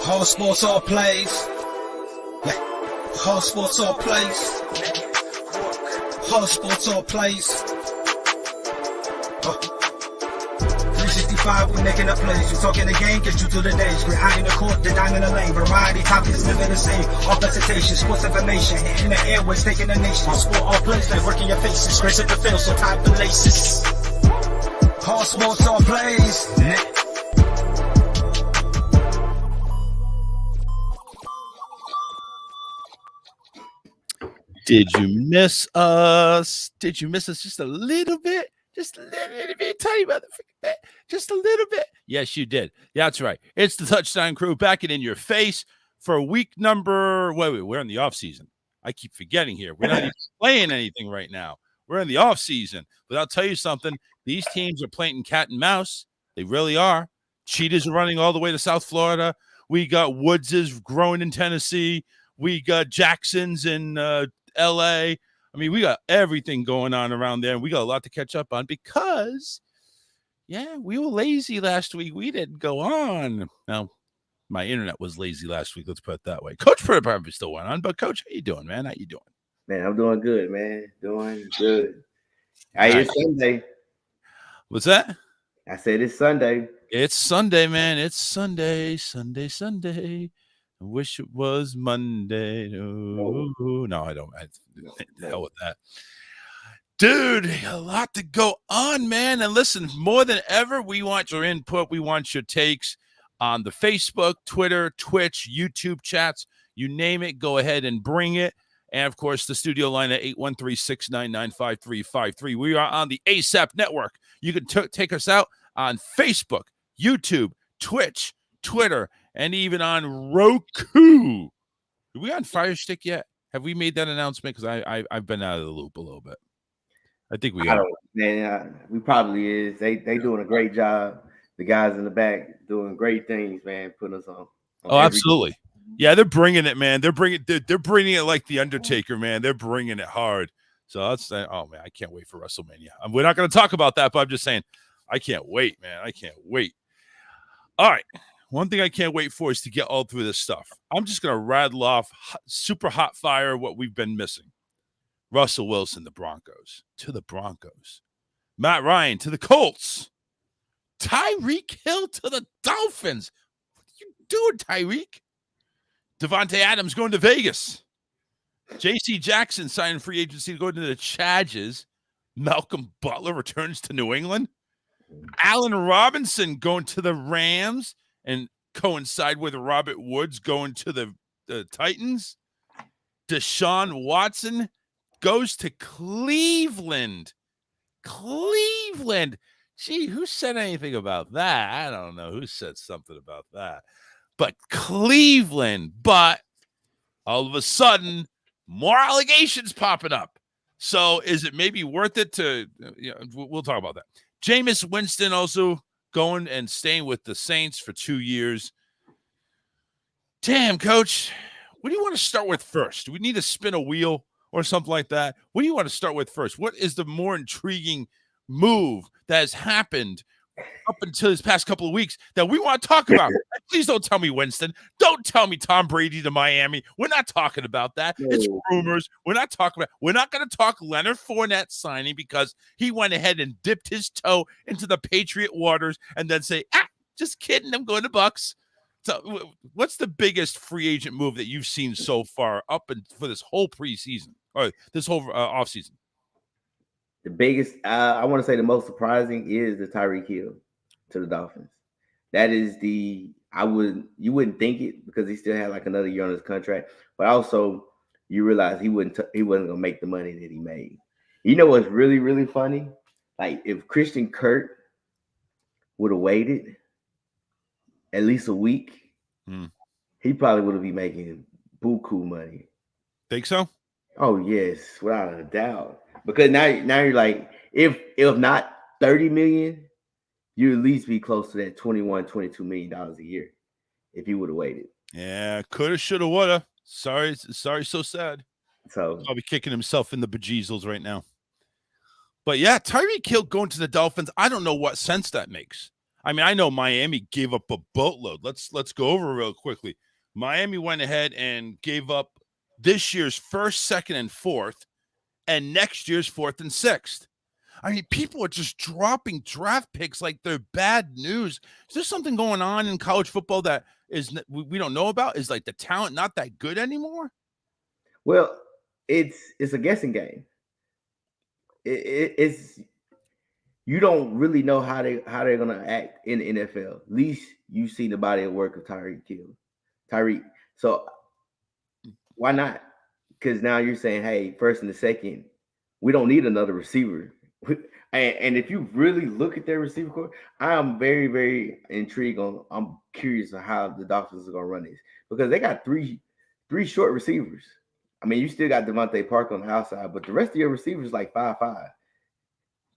All sports, all plays. Yeah. All sports, all plays. All sports, all plays. 365, we making a plays. You talking the game, get you through the days. We're high in the court, the dime in the lane. Variety topics living the same. All presentation, sports information. Hitting the airways, taking the nation. All sport, all plays, like working your faces. Grace at the field, so tie the laces. All sports, all plays. Did you miss us? Did you miss us just a little bit? Just a little bit, tiny motherfucker bit. Just a little bit. Yes, you did. Yeah, that's right. It's the Touchdown Crew back and in your face for week number. Wait, we're in the offseason. I keep forgetting here. We're not even playing anything right now. We're in the offseason. But I'll tell you something. These teams are playing cat and mouse. They really are. Cheetahs are running all the way to South Florida. We got Woodses growing in Tennessee. We got Jacksons in LA. I mean, we got everything going on around there. And we got a lot to catch up on because, yeah, we were lazy last week. We didn't go on. Now, my internet was lazy last week. Let's put it that way. Coach probably still went on, but Coach, how you doing, man? How you doing? Man, I'm doing good, man. Doing good. Hey, it's Sunday. What's that? I said it's Sunday. It's Sunday, man. It's Sunday. I wish it was Monday. No, I don't. The hell with that. Dude, a lot to go on, man. And listen, more than ever, we want your input. We want your takes on the Facebook, Twitter, Twitch, YouTube chats. You name it, go ahead and bring it. And, of course, the studio line at 813-699-5353. We are on the ASAP network. You can take us out on Facebook, YouTube, Twitch, Twitter, and even on Roku. Are we on Fire Stick yet? Have we made that announcement? Because I've been out of the loop a little bit. I think we are. Man, we probably is. They doing a great job. The guys in the back doing great things, man. Putting us on absolutely. Yeah, they're bringing it, man. They're bringing it like the Undertaker, man. They're bringing it hard. So that's oh man, I can't wait for WrestleMania. We're not going to talk about that, but I'm just saying, I can't wait, man. I can't wait. All right. One thing I can't wait for is to get all through this stuff. I'm just going to rattle off super hot fire what we've been missing. Russell Wilson, the Broncos. Matt Ryan to the Colts. Tyreek Hill to the Dolphins. What are you doing, Tyreek? Devontae Adams going to Vegas. J.C. Jackson signing free agency to go to the Chargers. Malcolm Butler returns to New England. Allen Robinson going to the Rams and coincide with Robert Woods going to the Titans. Deshaun Watson goes to Cleveland. Gee, who said anything about that? I don't know who said something about that. But Cleveland. But all of a sudden, more allegations popping up. So is it maybe worth it to, we'll talk about that. Jameis Winston also going and staying with the Saints for 2 years. Damn, Coach, what do you want to start with first? Do we need to spin a wheel or something like that? What do you want to start with first? What is the more intriguing move that has happened up until this past couple of weeks that we want to talk about? Please don't tell me Winston. Don't tell me Tom Brady to Miami. We're not talking about that. It's rumors. We're not going to talk Leonard Fournette signing because he went ahead and dipped his toe into the Patriot waters and then say, just kidding, I'm going to Bucks. So what's the biggest free agent move that you've seen so far up and for this whole preseason or this whole offseason? The biggest, I want to say the most surprising is the Tyreek Hill to the Dolphins. That is you wouldn't think it because he still had like another year on his contract, but also you realize he wasn't going to make the money that he made. You know what's really, really funny? Like if Christian Kirk would have waited at least a week, he probably would have been making buku money. Think so? Oh yes, without a doubt. Because now you're like, if not 30 million, you at least be close to that 21-22 million dollars a year if you would have waited. Yeah, coulda, shoulda, woulda. Sorry, so sad. So probably kicking himself in the bejeezles right now. But yeah, Tyreek Hill going to the Dolphins, I don't know what sense that makes. I mean, I know Miami gave up a boatload. Let's go over real quickly. Miami went ahead and gave up this year's first, second, and fourth, and next year's fourth and sixth. I mean, people are just dropping draft picks like they're bad news. Is there something going on in college football that we don't know about? Is like the talent not that good anymore? Well, it's a guessing game. It's you don't really know how they're gonna act in the NFL. At least you've seen the body of work of Tyreek. So why not? Because now you're saying, hey, first and the second, we don't need another receiver. And if you really look at their receiver core, I am very, very intrigued I'm curious on how the Dolphins are gonna run this because they got three short receivers. I mean, you still got Devontae Parker on the outside, but the rest of your receivers like 5'5",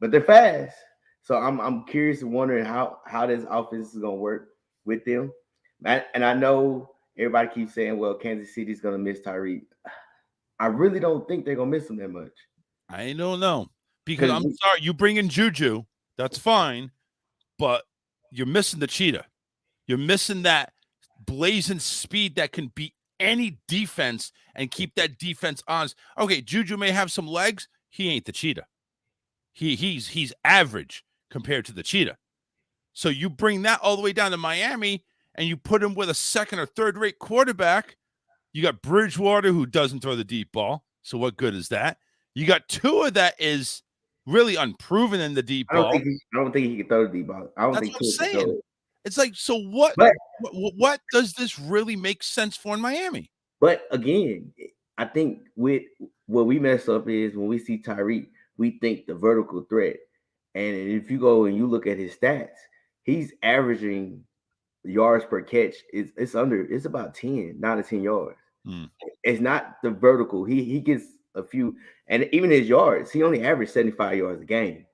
but they're fast. So I'm curious and wondering how this offense is gonna work with them. And I know everybody keeps saying, well, Kansas City's gonna miss Tyreek. I really don't think they're gonna miss him that much. I don't know. Because I'm sorry, you bring in Juju, that's fine, but you're missing the cheetah. You're missing that blazing speed that can beat any defense and keep that defense honest. Okay, Juju may have some legs. He ain't the cheetah. He's average compared to the cheetah. So you bring that all the way down to Miami and you put him with a second or third rate quarterback. You got Bridgewater who doesn't throw the deep ball. So what good is that? You got Tua that is really unproven in the deep ball. I don't think he can throw the deep ball. I don't think That's what I'm saying. It's like, so what? What does this really make sense for in Miami? But again, I think with what we mess up is when we see Tyreek, we think the vertical threat. And if you go and you look at his stats, he's averaging yards per catch. It's about 10, 9 to 10 yards. It's not the vertical. He gets a few, and even his yards, he only averaged 75 yards a game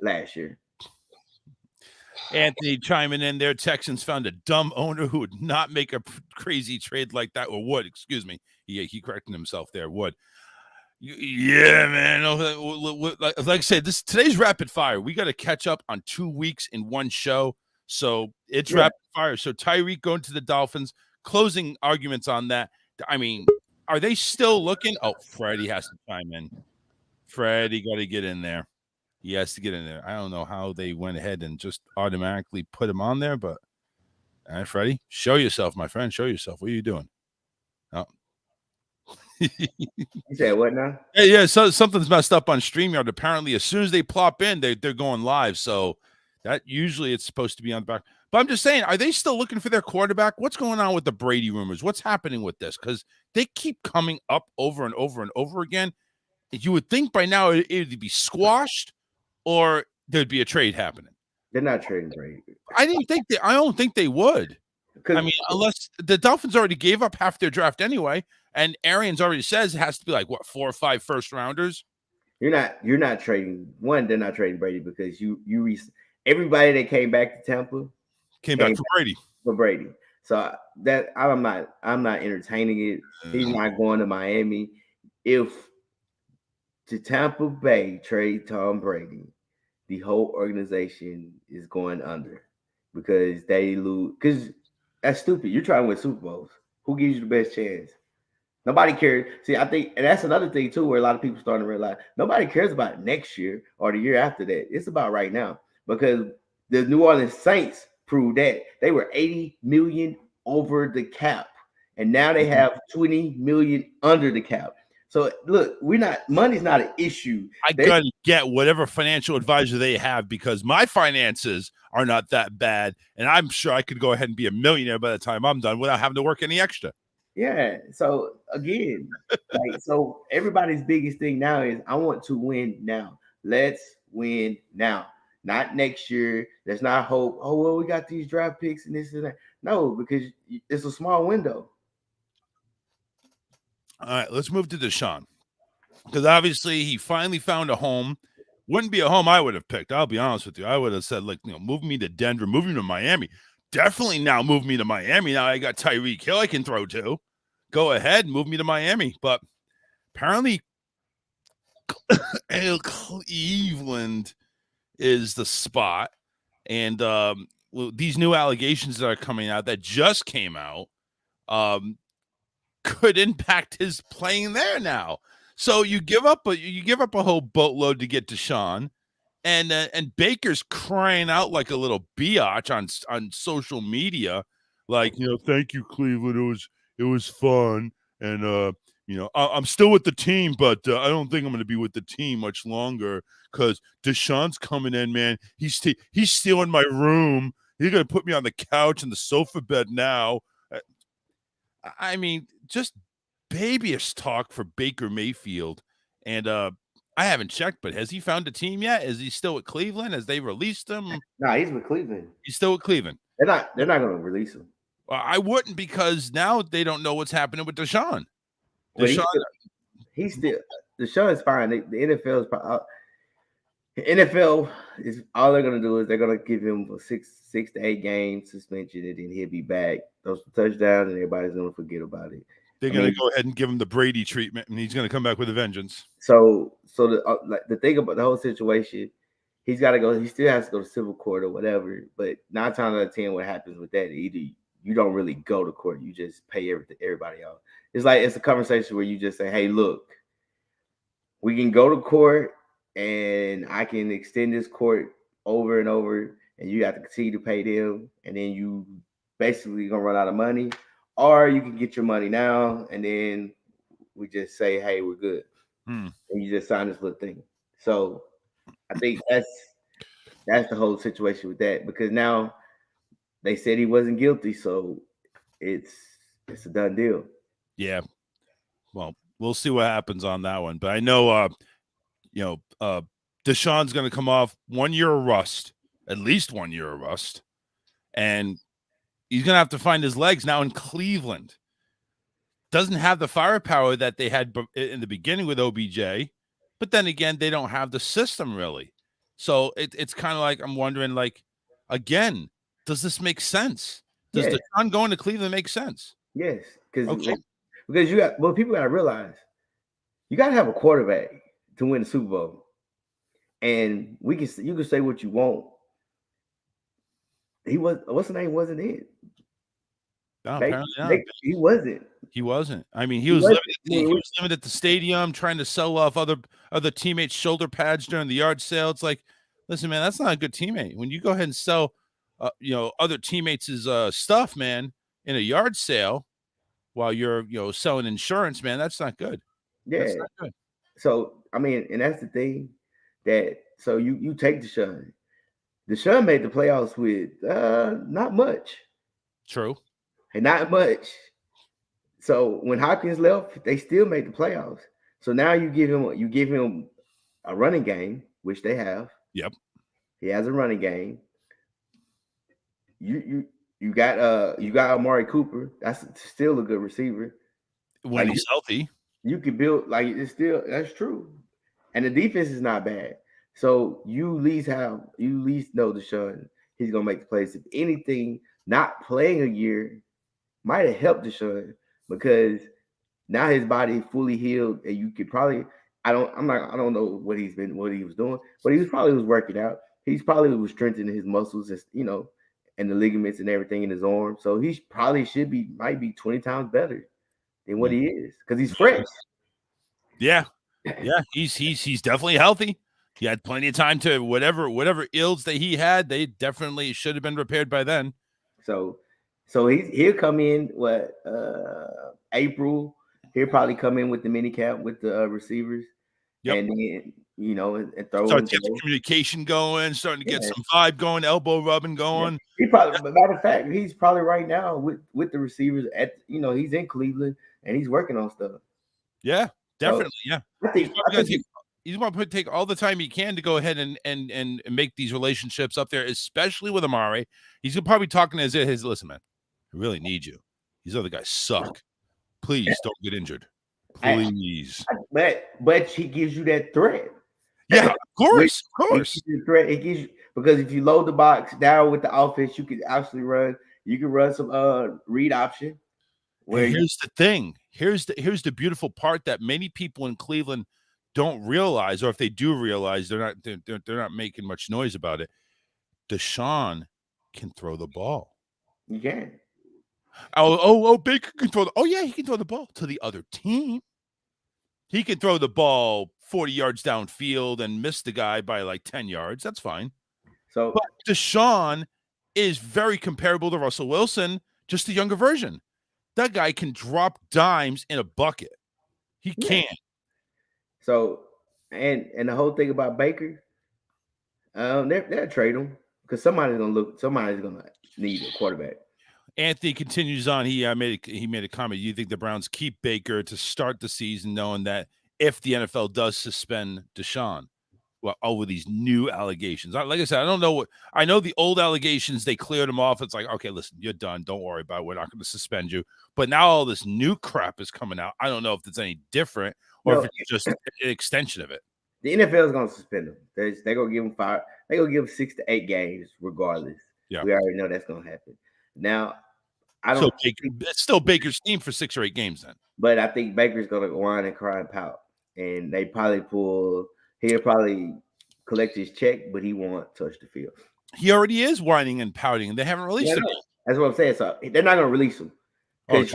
last year. Anthony chiming in there. Texans found a dumb owner who would not make a crazy trade like that, or would, excuse me. He corrected himself there. Would. Yeah, man. Like I said, today's rapid fire. We got to catch up on 2 weeks in one show. So it's rapid fire. So Tyreek going to the Dolphins, closing arguments on that. I mean, are they still looking? Oh, Freddie has to chime in. Freddie got to get in there. He has to get in there. I don't know how they went ahead and just automatically put him on there, but all right, Freddie, show yourself, my friend. Show yourself. What are you doing? Oh. You said what now? Yeah, so something's messed up on StreamYard. Apparently, as soon as they plop in, they're going live. So that usually it's supposed to be on the back. But I'm just saying, are they still looking for their quarterback? What's going on with the Brady rumors? What's happening with this? Because they keep coming up over and over and over again. You would think by now it'd be squashed or there'd be a trade happening. They're not trading Brady. I don't think they would. I mean, unless the Dolphins already gave up half their draft anyway, and Arians already says it has to be like 4 or 5 first rounders. You're not trading one. They're not trading Brady because everybody that came back to Tampa came back for Brady. So that I'm not entertaining it. He's not going to Miami. If to Tampa Bay trade Tom Brady, the whole organization is going under because they lose. Because that's stupid. You're trying to win Super Bowls. Who gives you the best chance? Nobody cares. See, I think, and that's another thing too, where a lot of people starting to realize nobody cares about next year or the year after that. It's about right now because the New Orleans Saints proved that they were 80 million over the cap, and now they have 20 million under the cap. So look, money's not an issue. I gotta get whatever financial advisor they have because my finances are not that bad, and I'm sure I could go ahead and be a millionaire by the time I'm done without having to work any extra. Yeah. So again, so everybody's biggest thing now is I want to win now. Let's win now, not next year. Let's not hope. Oh well, we got these draft picks and this and that. No, because it's a small window. All right, let's move to Deshaun because obviously he finally found a home. Wouldn't be a home I would have picked. I'll be honest with you. I would have said, move me to Denver, move me to Miami. Definitely now move me to Miami. Now I got Tyreek Hill I can throw to. Go ahead, move me to Miami. But apparently Cleveland is the spot. And these new allegations that are coming out that just came out could impact his playing there now. So you give up a whole boatload to get Deshaun, and Baker's crying out like a little biatch on social media, like, thank you, Cleveland. It was fun, and I'm still with the team, but I don't think I'm going to be with the team much longer because Deshaun's coming in, man. He's stealing my room. He's going to put me on the couch and the sofa bed now. I mean, just babyish talk for Baker Mayfield. And I haven't checked, but has he found a team yet? Is he still with Cleveland? Has they released him? No, he's with Cleveland. He's still with Cleveland. They're not going to release him. I wouldn't, because now they don't know what's happening with Deshaun. He's still Deshaun's fine. The NFL is all they're going to do is they're going to give him a 6 to 8 game suspension, and then he'll be back, throw some touchdowns, and everybody's going to forget about it. They're going to go ahead and give him the Brady treatment, and he's going to come back with a vengeance. So the thing about the whole situation, he's got to go. He still has to go to civil court or whatever. But 9 times out of 10, what happens with that? Either you don't really go to court, you just pay everybody off. It's a conversation where you just say, "Hey, look, we can go to court, and I can extend this court over and over, and you have to continue to pay them, and then you basically gonna run out of money, or you can get your money now, and then we just say, hey, we're good, and you just sign this little thing." So I think that's the whole situation with that, because now they said he wasn't guilty, so it's a done deal. Yeah. Well, we'll see what happens on that one, but I know Deshaun's going to come off 1 year of rust, at least 1 year of rust, and he's going to have to find his legs now in Cleveland. Doesn't have the firepower that they had in the beginning with OBJ, but then again, they don't have the system really. So it's kind of like, I'm wondering, like, again, does this make sense? Does Deshaun going to Cleveland make sense? Yes, because people got to realize, you got to have a quarterback to win the Super Bowl, and you can say what you want. What's the name? Wasn't it? No, apparently not. He wasn't. He wasn't. I mean, he was living at the stadium, trying to sell off other teammates' shoulder pads during the yard sale. It's like, listen, man, that's not a good teammate. When you go ahead and sell, other teammates' stuff, man, in a yard sale, while you're selling insurance, man, that's not good. Yeah, that's not good. So I mean, and that's the thing so you take Deshaun. Deshaun made the playoffs with not much. True. And not much. So when Hopkins left, they still made the playoffs. So now you give him a running game, which they have. Yep. He has a running game. You got Amari Cooper. That's still a good receiver. When he's healthy. You could build, that's true. And the defense is not bad. So you at least know Deshaun, he's gonna make the plays. If anything, not playing a year might have helped Deshaun, because now his body is fully healed, and you could probably I don't know what he was doing, but he was working out. He's probably was strengthening his muscles, and the ligaments and everything in his arm. So he probably might be 20 times better than what he is, because he's fresh. Yeah. Yeah, he's definitely healthy. He had plenty of time to whatever ills that he had, they definitely should have been repaired by then. So he'll come in April. He'll probably come in with the mini cap with the receivers, and then and throw. Start to get the communication going, starting to get some vibe going, elbow rubbing going. Yeah. He probably, matter of fact, he's probably right now with the receivers he's in Cleveland and he's working on stuff. Yeah, definitely. So, yeah, he's going to take all the time he can to go ahead and make these relationships up there, especially with Amari. He's probably talking as his, listen, man, I really need you. These other guys suck. Please don't get injured. Please. But he gives you that threat. Yeah, of course. Threat. It gives you, because if you load the box down with the offense, you can actually run. You can run some read option. Here's the thing. Here's the beautiful part that many people in Cleveland don't realize, or if they do realize, they're not making much noise about it. Deshaun can throw the ball. You can. Oh, Baker can throw oh yeah, he can throw the ball to the other team. He can throw the ball 40 yards downfield and miss the guy by like 10 yards. That's fine. So, But Deshaun is very comparable to Russell Wilson, just a younger version. That guy can drop dimes in a bucket. He can. So, and the whole thing about Baker, they'll trade him because somebody's gonna need a quarterback. Anthony continues on. He made a comment. You think the Browns keep Baker to start the season, knowing that if the NFL does suspend Deshaun, well, over these new allegations. Like I said, I don't know what I know. The old allegations, they cleared them off. It's like, okay, listen, you're done. Don't worry about it. We're not going to suspend you. But now all this new crap is coming out. I don't know if it's any different or if it's just an extension of it. The NFL is going to suspend him. They're going to give him 5. They're going to give him 6 to 8 games, regardless. Yeah, we already know that's going to happen. Now, I don't. So it's still Baker's team for 6 or 8 games then. But I think Baker's going to whine and cry and pout, and they probably pull. He'll probably collect his check, but he won't touch the field. He already is whining and pouting, and they haven't released him. That's what I'm saying. So they're not going to release him because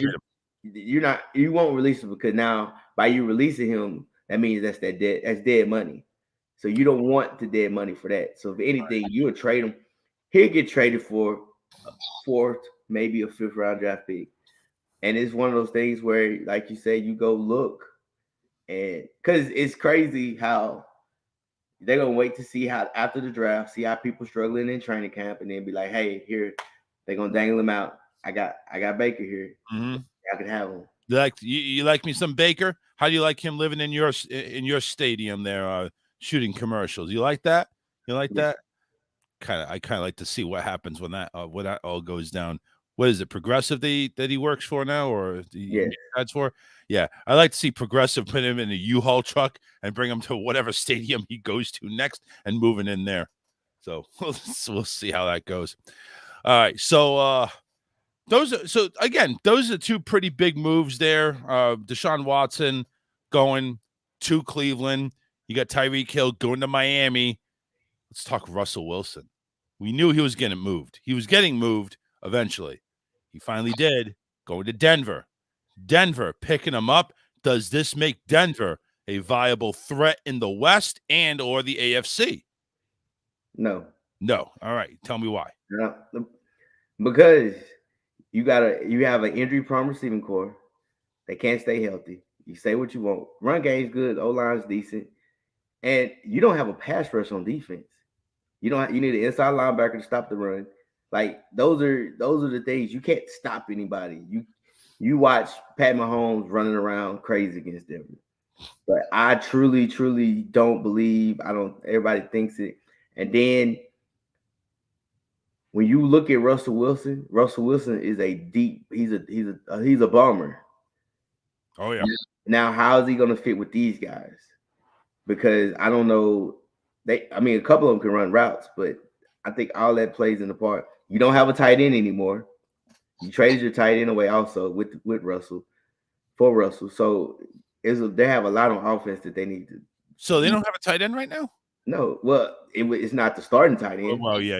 you won't release him because now by you releasing him, that means that's dead money. So you don't want the dead money for that. So if anything, you would trade him. He'll get traded for a 4th, maybe a 5th round draft pick. And it's one of those things where, like you say, you go look, and because it's crazy how they're gonna wait to see how after the draft, see how people struggling in training camp, and then be like, "Hey, here they're gonna dangle him out. I got Baker here. Mm-hmm. I can have him." You like me some Baker? How do you like him living in your stadium there, shooting commercials? You like that? You like that? I kind of like to see what happens when that all goes down. What is it, Progressive that he works for now, or that's for? Yeah, I like to see Progressive put him in a U-Haul truck and bring him to whatever stadium he goes to next and moving in there. So we'll see how that goes. All right, so those are 2 pretty big moves there. Deshaun Watson going to Cleveland. You got Tyreek Hill going to Miami. Let's talk Russell Wilson. We knew he was getting moved. He was getting moved eventually. He finally did, going to Denver. Denver picking him up. Does this make Denver a viable threat in the West and or the AFC? No. All right. Tell me why. No. Because you have an injury-prone receiving core. They can't stay healthy. You say what you want. Run game's good. O-line's decent. And you don't have a pass rush on defense. You need an inside linebacker to stop the run. Like those are the things. You can't stop anybody. You watch Pat Mahomes running around crazy against Denver. But I truly, truly don't believe. Everybody thinks it. And then when you look at Russell Wilson is he's a bomber. Oh yeah. Now how is he going to fit with these guys? Because I don't know. A couple of them can run routes, but I think all that plays in the part. You don't have a tight end anymore. You traded your tight end away also with Russell for Russell. So they have a lot on offense that they need to. So they don't have a tight end right now? No. Well, it's not the starting tight end. Well, yeah.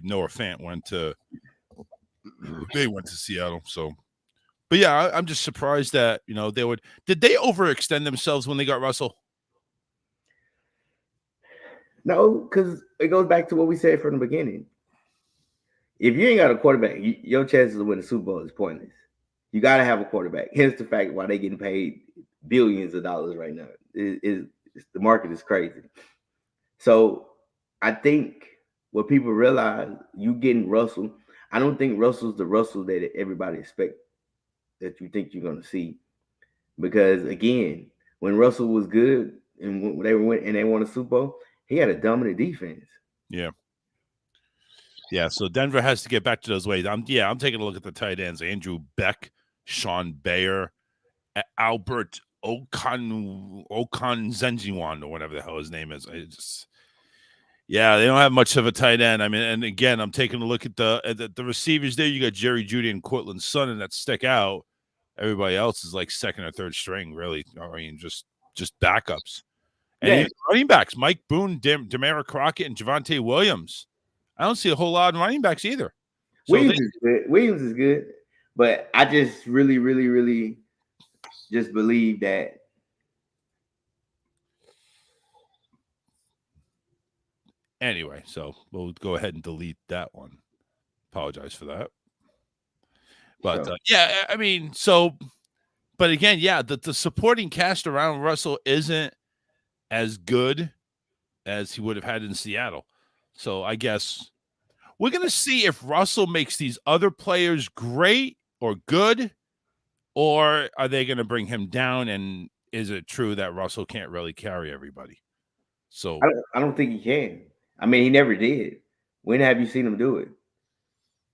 Noah Fant went to Seattle. So, but yeah, I'm just surprised that did they overextend themselves when they got Russell? No, because it goes back to what we said from the beginning. If you ain't got a quarterback, your chances of winning the Super Bowl is pointless. You got to have a quarterback. Hence the fact why they're getting paid billions of dollars right now. The market is crazy. So I think what people realize, you getting Russell, I don't think Russell's the Russell that everybody expects that you think you're going to see. Because, again, when Russell was good and when they won a Super Bowl, he had a dominant defense. Yeah. Yeah, so Denver has to get back to those ways. I'm taking a look at the tight ends. Andrew Beck, Sean Bayer, Albert Okanzenjiwan, or whatever the hell his name is. They don't have much of a tight end. I mean, and again, I'm taking a look at the receivers there. You got Jerry Jeudy and Cortland Sutton that stick out. Everybody else is like second or third string, really. I mean, just backups. And running backs, Mike Boone, Demara Crockett, and Javonte Williams. I don't see a whole lot of running backs either. So Williams is good. Williams is good, but I just really, really, really just believe that. Anyway, so we'll go ahead and delete that one. Apologize for that. But Sure. yeah, I mean, so, but again, yeah, the supporting cast around Russell isn't as good as he would have had in Seattle. So I guess we're going to see if Russell makes these other players great or good, or are they going to bring him down? And is it true that Russell can't really carry everybody? So I don't think he can. I mean, he never did. When have you seen him do it?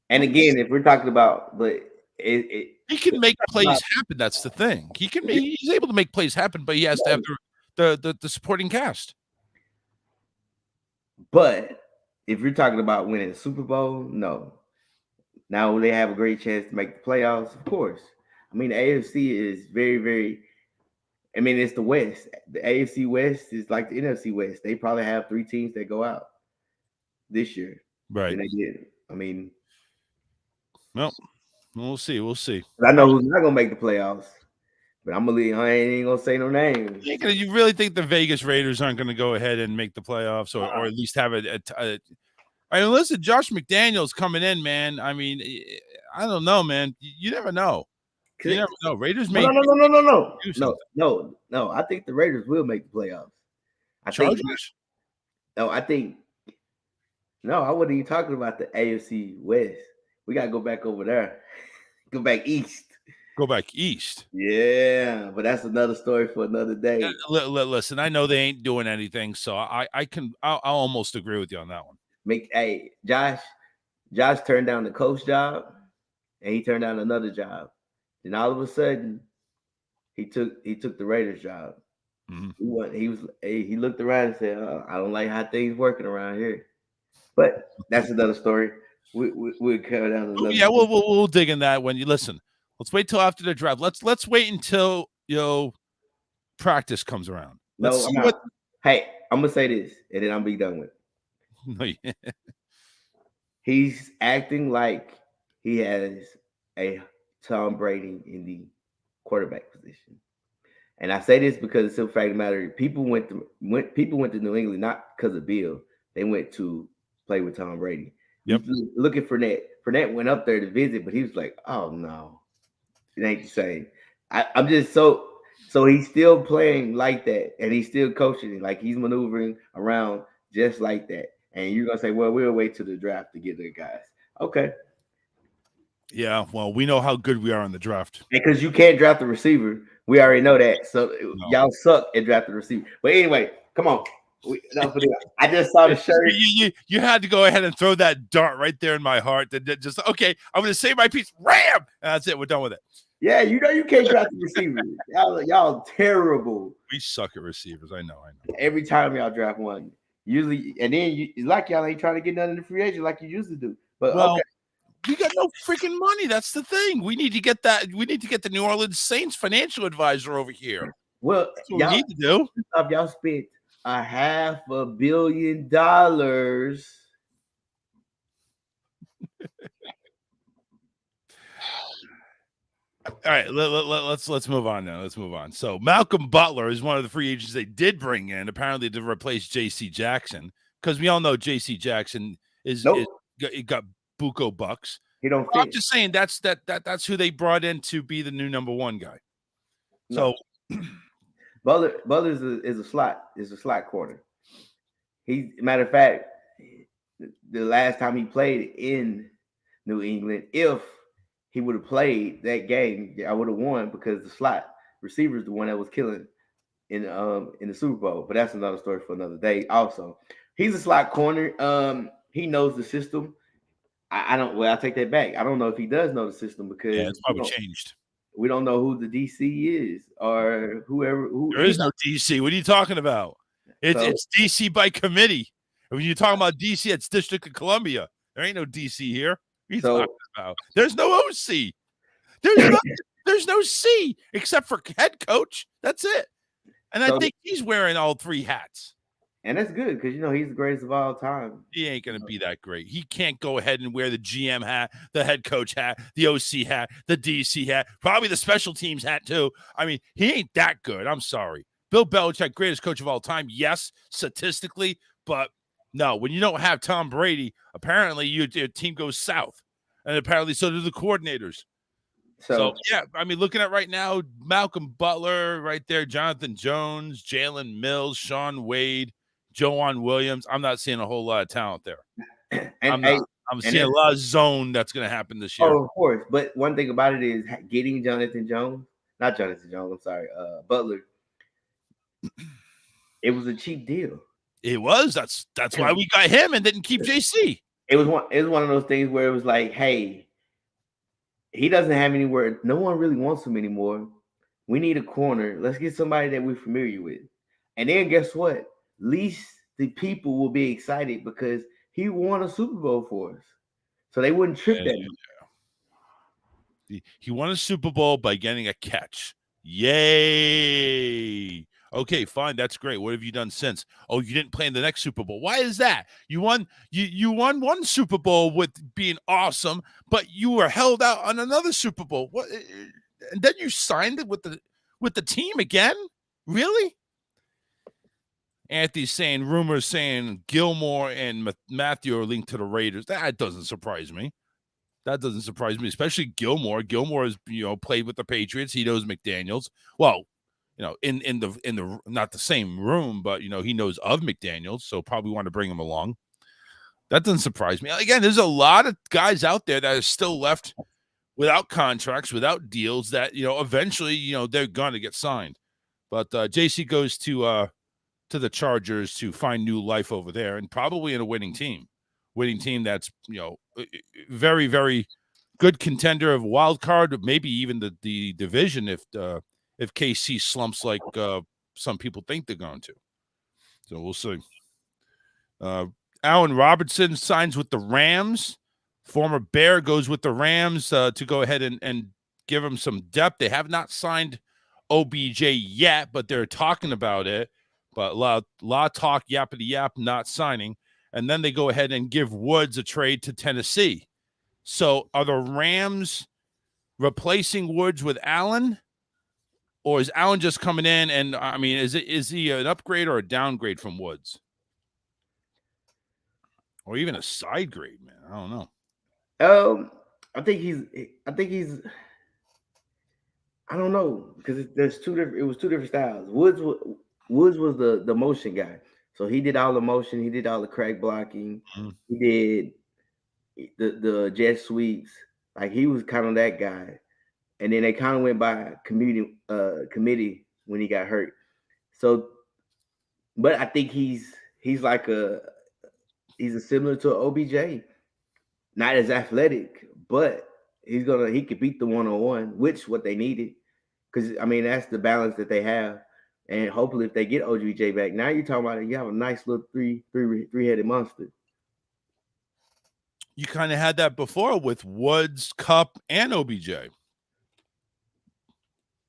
And again, if we're talking about, but he can make plays happen. That's the thing. He's able to make plays happen, but he has to have the supporting cast. But if you're talking about winning the Super Bowl, no. Now they have a great chance to make the playoffs, of course. I mean, the AFC is very, very. I mean, it's the West. The AFC West is like the NFC West. They probably have 3 teams that go out this year. Right. And they did. I mean, well, we'll see. We'll see. I know who's not gonna make the playoffs, but I'm gonna leave. I ain't gonna say no names. You really think the Vegas Raiders aren't going to go ahead and make the playoffs, or at least have I mean, listen, Josh McDaniels coming in, man. I mean, I don't know, man. You never know. You never know. Raiders may No. I think the Raiders will make the playoffs. I think. No, I wasn't even talking about the AFC West. We gotta go back over there. Go back east. Go back east. Yeah, but that's another story for another day. Listen, I know they ain't doing anything, so I'll almost agree with you on that one. Josh turned down the coach job, and he turned down another job. Then all of a sudden, he took the Raiders job. Mm-hmm. He looked around and said, "I don't like how things working around here." But that's another story. We'll cover down another. Yeah, we'll dig in that when you listen. Let's wait till after the draft. Let's wait until practice comes around. Hey, I'm gonna say this, and then I'm be done with it. He's acting like he has a Tom Brady in the quarterback position, and I say this because it's a fact of the matter. People went to New England not because of Bill. They went to play with Tom Brady. Yep. Look at Fournette. Fournette went up there to visit, but he was like, "Oh no, it ain't the same." I'm just so he's still playing like that, and he's still coaching, like he's maneuvering around just like that. And you're gonna say, "Well, we'll wait till the draft to get the guys." Okay. Yeah, well, we know how good we are in the draft. Because you can't draft a receiver. We already know that. So y'all suck at drafting a receiver. But anyway, come on. I just saw the shirt. You had to go ahead and throw that dart right there in my heart. That just okay. I'm going to save my piece. Ram. And that's it. We're done with it. Yeah, you know you can't draft a receiver. Y'all terrible. We suck at receivers. I know. Every time y'all draft one, usually, and then it's like y'all ain't trying to get none of the free agent like you usually do. But okay. We got no freaking money. That's the thing. We need to get that. We need to get the New Orleans Saints financial advisor over here. Well, that's what we need to do. Y'all spent $500 million. All right, let's move on now. Let's move on. So Malcolm Butler is one of the free agents they did bring in, apparently to replace J.C. Jackson, because we all know J.C. Jackson got buco bucks. He don't. I'm just saying that's who they brought in to be the new number one guy. So Butler is a slot corner. Matter of fact, the last time he played in New England, if he would have played that game, I would have won because the slot receiver is the one that was killing in the Super Bowl. But that's another story for another day. Also, he's a slot corner. He knows the system. I take that back. I don't know if he does know the system because it's probably changed. We don't know who the DC is or whoever. There is no DC. What are you talking about? It's DC by committee. When you're talking about DC, it's District of Columbia. There ain't no DC here. What are you talking about? There's no OC. There's no C except for head coach. That's it. And I think he's wearing all 3 hats. And that's good because he's the greatest of all time. He ain't going to be that great. He can't go ahead and wear the GM hat, the head coach hat, the OC hat, the DC hat, probably the special teams hat too. I mean, he ain't that good. I'm sorry. Bill Belichick, greatest coach of all time. Yes, statistically, but no, when you don't have Tom Brady, apparently your team goes south. And apparently so do the coordinators. So, yeah, I mean, looking at right now, Malcolm Butler right there, Jonathan Jones, Jalen Mills, Sean Wade, Joanne Williams. I'm not seeing a whole lot of talent there. I'm seeing a lot of zone that's going to happen this year. Oh, of course. But one thing about it is getting Butler. It was a cheap deal. It was. That's why we got him and didn't keep JC. It was one of those things where it was like, hey, he doesn't have anywhere. No one really wants him anymore. We need a corner. Let's get somebody that we're familiar with. And then guess what? At least the people will be excited because he won a Super Bowl for us. So they wouldn't trip that much. Yeah. He won a Super Bowl by getting a catch. Yay. Okay, fine. That's great. What have you done since? Oh, you didn't play in the next Super Bowl. Why is that? You won one Super Bowl with being awesome, but you were held out on another Super Bowl. What? And then you signed it with the team again? Really? Anthony's saying rumors saying Gilmore and Matthew are linked to the Raiders. That doesn't surprise me. That doesn't surprise me, especially Gilmore. Gilmore has played with the Patriots. He knows McDaniels. Well, in the not the same room, but he knows of McDaniels, so probably want to bring him along. That doesn't surprise me. Again, there's a lot of guys out there that are still left without contracts, without deals that eventually they're gonna get signed. But JC goes to the Chargers to find new life over there, and probably in a winning team that's very, very good contender of wild card, maybe even the division if KC slumps like some people think they're going to. So we'll see. Allen Robertson signs with the Rams. Former Bear goes with the Rams to go ahead and give him some depth. They have not signed OBJ yet, but they're talking about it. But a lot of talk, yappity yap, not signing. And then they go ahead and give Woods a trade to Tennessee. So are the Rams replacing Woods with Allen? Or is Allen just coming in? And I mean, is he an upgrade or a downgrade from Woods? Or even a side grade, man? I don't know. I think he's I don't know, because it was two different styles. Woods was the motion guy. So he did all the motion, he did all the crack blocking, he did the jet sweeps. Like he was kind of that guy. And then they kind of went by committee when he got hurt. So, but I think he's similar to an OBJ. Not as athletic, but he could beat the 1-on-1, which what they needed. Because I mean that's the balance that they have. And hopefully if they get OBJ back, now you're talking about you have a nice little three-headed monster. You kind of had that before with Woods, Kupp, and OBJ.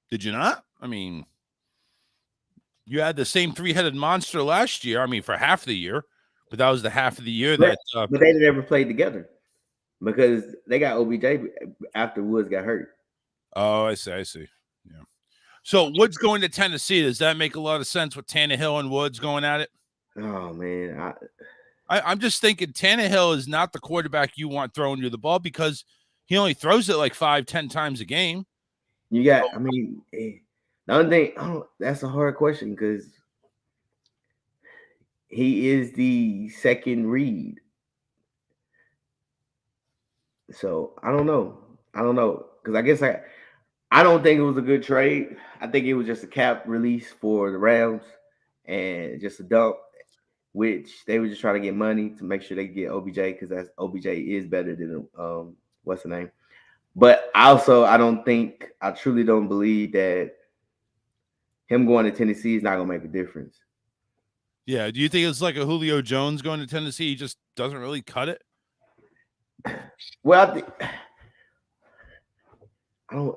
Did you not? I mean, you had the same three-headed monster last year. I mean, for half the year, but that was the half of the year but they never played together because they got OBJ after Woods got hurt. Oh, I see. Yeah. So Woods going to Tennessee, does that make a lot of sense with Tannehill and Woods going at it? Oh, man. I'm just thinking Tannehill is not the quarterback you want throwing you the ball because he only throws it like 5-10 times a game. You got, I mean, the other thing, that's a hard question because he is the second read. So I don't know. Because I guess I don't think it was a good trade. I think it was just a cap release for the Rams and just a dump, which they were just trying to get money to make sure they get OBJ because OBJ is better than what's the name. But also, I truly don't believe that him going to Tennessee is not going to make a difference. Yeah. Do you think it's like a Julio Jones going to Tennessee? He just doesn't really cut it? Well,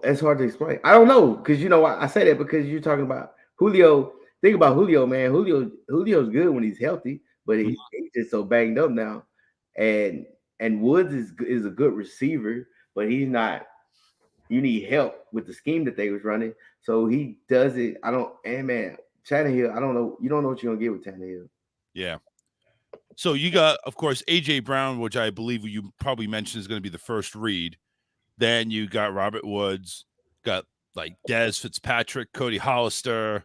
it's hard to explain. I don't know because I say that because you're talking about Julio think about Julio, man. Julio's good when he's healthy, but he's just so banged up now. And Woods is a good receiver, but he's not. You need help with the scheme that they was running, so he does it. I don't. And man, Tannehill, I don't know. You don't know what you're gonna get with Tannehill. Yeah. So you got, of course, AJ Brown, which I believe you probably mentioned is going to be the first read. Then you got Robert Woods, got like Dez Fitzpatrick, Cody Hollister,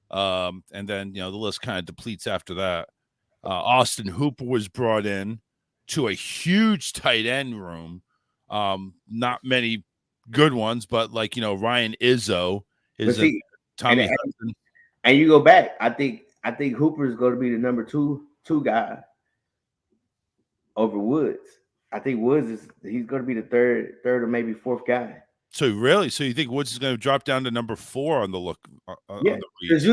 and then the list kind of depletes after that. Austin Hooper was brought in to a huge tight end room. Not many good ones, but like Ryan Izzo is Tommy Hudson. And you go back, I think Hooper is going to be the number two guy over Woods. I think he's going to be the third or maybe fourth guy. So you think Woods is going to drop down to number 4 on the look? Yeah, because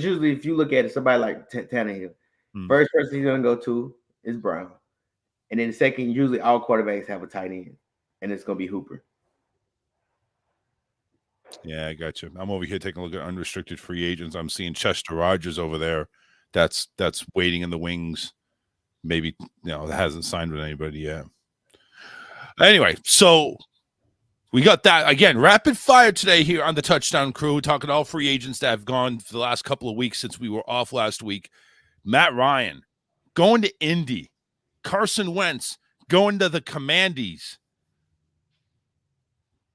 usually if you look at it, somebody like Tannehill, first person he's going to go to is Brown, and then second, usually all quarterbacks have a tight end, and it's going to be Hooper. Yeah, I got you. I'm over here taking a look at unrestricted free agents. I'm seeing Chester Rogers over there. That's waiting in the wings. Maybe hasn't signed with anybody yet. Anyway, so we got that again. Rapid fire today here on the Touchdown Crew, talking to all free agents that have gone for the last couple of weeks since we were off last week. Matt Ryan going to Indy. Carson Wentz going to the Commandees.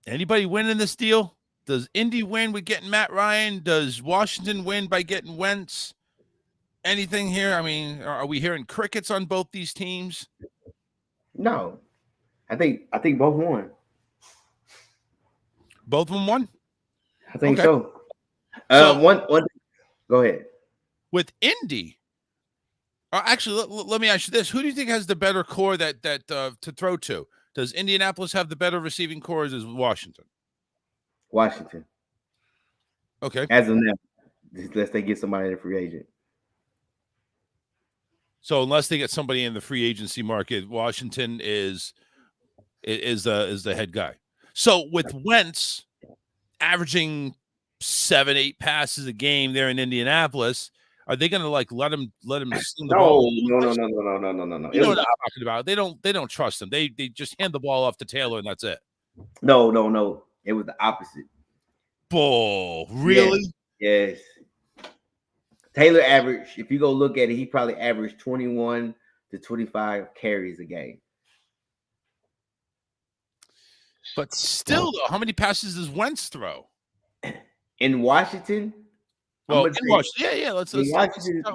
Anybody win in this deal? Does Indy win with getting Matt Ryan? Does Washington win by getting Wentz? Anything here? I mean, are we hearing crickets on both these teams? No, I think both won. Both of them won? I think so. One. Go ahead. With Indy, actually, let me ask you this: who do you think has the better core that to throw to? Does Indianapolis have the better receiving core as Washington? Washington. Okay. As of now, unless they get somebody in the free agent. So unless they get somebody in the free agency market, Washington is the head guy. So with Wentz averaging 7-8 passes a game there in Indianapolis, are they going to let him sling the ball? No. You know what I'm talking about? They don't trust him. They just hand the ball off to Taylor and that's it. No. It was the opposite. Bull, really? Yes. Taylor averaged, if you go look at it, he probably averaged 21 to 25 carries a game. But still, though, how many passes does Wentz throw? In Washington? Well, in Washington, yeah. Let's talk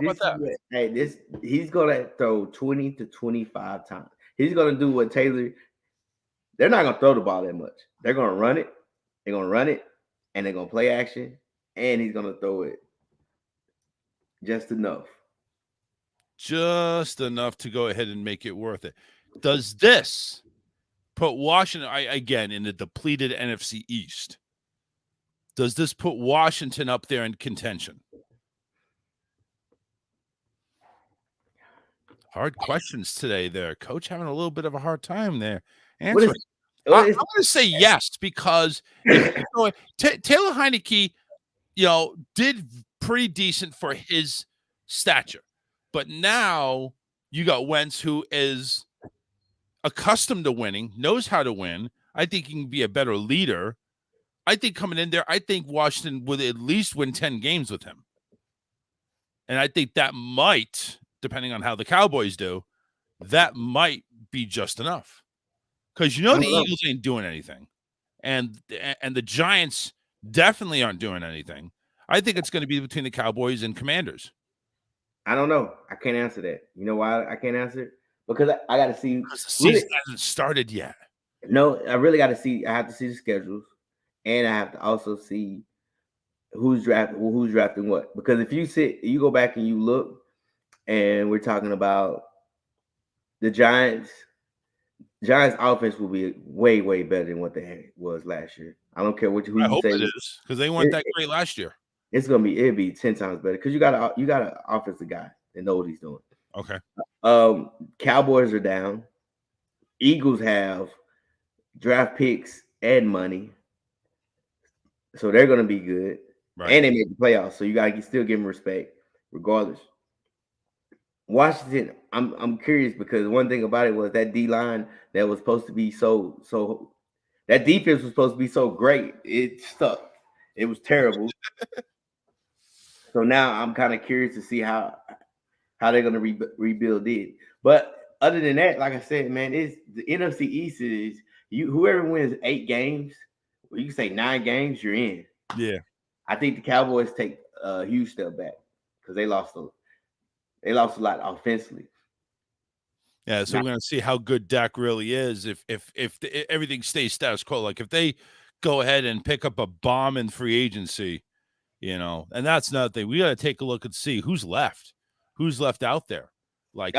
about that. He's gonna throw 20 to 25 times. He's gonna do what Taylor. They're not gonna throw the ball that much. They're gonna run it. They're gonna run it, and they're gonna play action, and he's gonna throw it just enough. Just enough to go ahead and make it worth it. Does this put Washington again in the depleted NFC East? Does this put Washington up there in contention? Hard questions today there. Coach having a little bit of a hard time there answering. I'm going to say yes, because Taylor Heineke, did pretty decent for his stature. But now you got Wentz, who is accustomed to winning, knows how to win. I think he can be a better leader. I think coming in there, I think Washington would at least win 10 games with him. And I think that might, depending on how the Cowboys do, that might be just enough. Because the Eagles ain't doing anything. And the Giants definitely aren't doing anything. I think it's going to be between the Cowboys and Commanders. I don't know. I can't answer that. You know why I can't answer it? Because I got to see. Because the season hasn't started yet. No, I really got to see. I have to see the schedules. And I have to also see who's drafting what. Because if you go back and you look, and we're talking about the Giants. Giants' offense will be way, way better than what they was last year. I don't care who you say. I hope it is, because they weren't that great last year. It'll be 10 times better because you got an offensive guy that knows what he's doing. Okay. Cowboys are down. Eagles have draft picks and money, so they're going to be good. Right. And they made the playoffs, so you gotta still give them respect, regardless. Washington, I'm curious because one thing about it was that D line that was supposed to be so that defense was supposed to be so great. It stuck. It was terrible. So now I'm kind of curious to see how they're gonna rebuild it. But other than that, like I said, man, it's the NFC East is whoever wins 8 games, well, you can say 9 games, you're in. Yeah. I think the Cowboys take a huge step back because they lost a lot offensively. Yeah, so we're going to see how good Dak really is if everything stays status quo. Like if they go ahead and pick up a bomb in free agency, and that's another thing. We got to take a look and see who's left out there. Like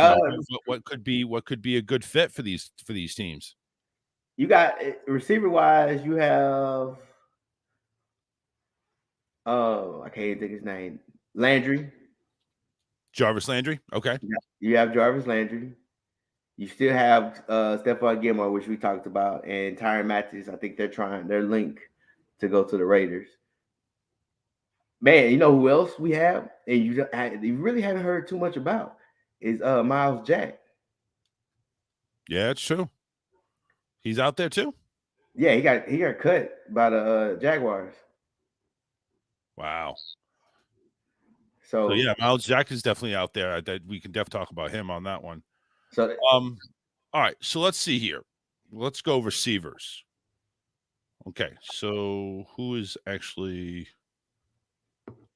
what could be a good fit for these teams. You got receiver wise, you have I can't think his name. Landry. Jarvis Landry. Okay. You have Jarvis Landry. You still have Stephon Gilmore, which we talked about, and Tyrann Matthews. I think they're linked to go to the Raiders. Man, you know who else we have, and you really haven't heard too much about is Miles Jack. Yeah, it's true. He's out there too. Yeah, he got cut by the Jaguars. Wow. So yeah, Miles Jack is definitely out there. That we can definitely talk about him on that one. So all right. So let's see here. Let's go receivers. Okay. So who is actually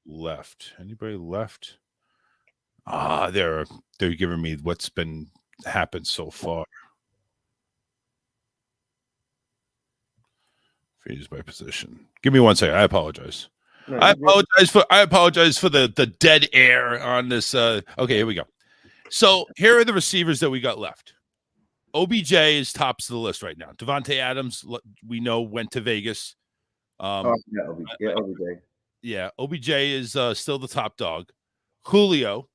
left? Anybody left? They're giving me what's been happened so far. Freeze by position. Give me 1 second. I apologize. No, I apologize for the dead air on this. Okay, here we go. So here are the receivers that we got left. OBJ is tops of the list right now. Devontae Adams, we know, went to Vegas. OBJ. Yeah, OBJ is still the top dog. Julio,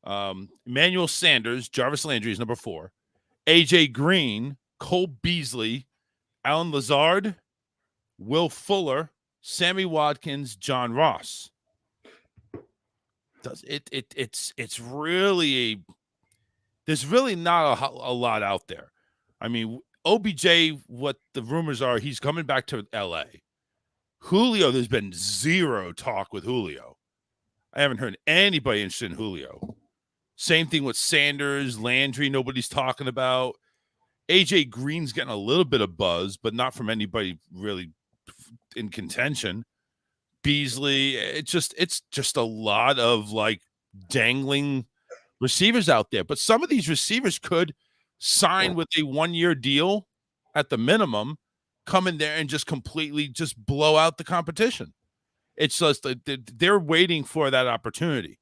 Emmanuel Sanders, Jarvis Landry is number 4. AJ Green, Cole Beasley, Alan Lazard, Will Fuller, Sammy Watkins, John Ross. It's really there's really not a lot out there. I mean, OBJ, what the rumors are, he's coming back to LA. Julio, there's been zero talk with Julio. I haven't heard anybody interested in Julio. Same thing with Sanders, Landry, nobody's talking about. AJ Green's getting a little bit of buzz, but not from anybody really in contention. Beasley, it's just a lot of like dangling receivers out there. But some of these receivers could sign with a 1-year deal at the minimum, come in there and just completely just blow out the competition. It's just they're waiting for that opportunity.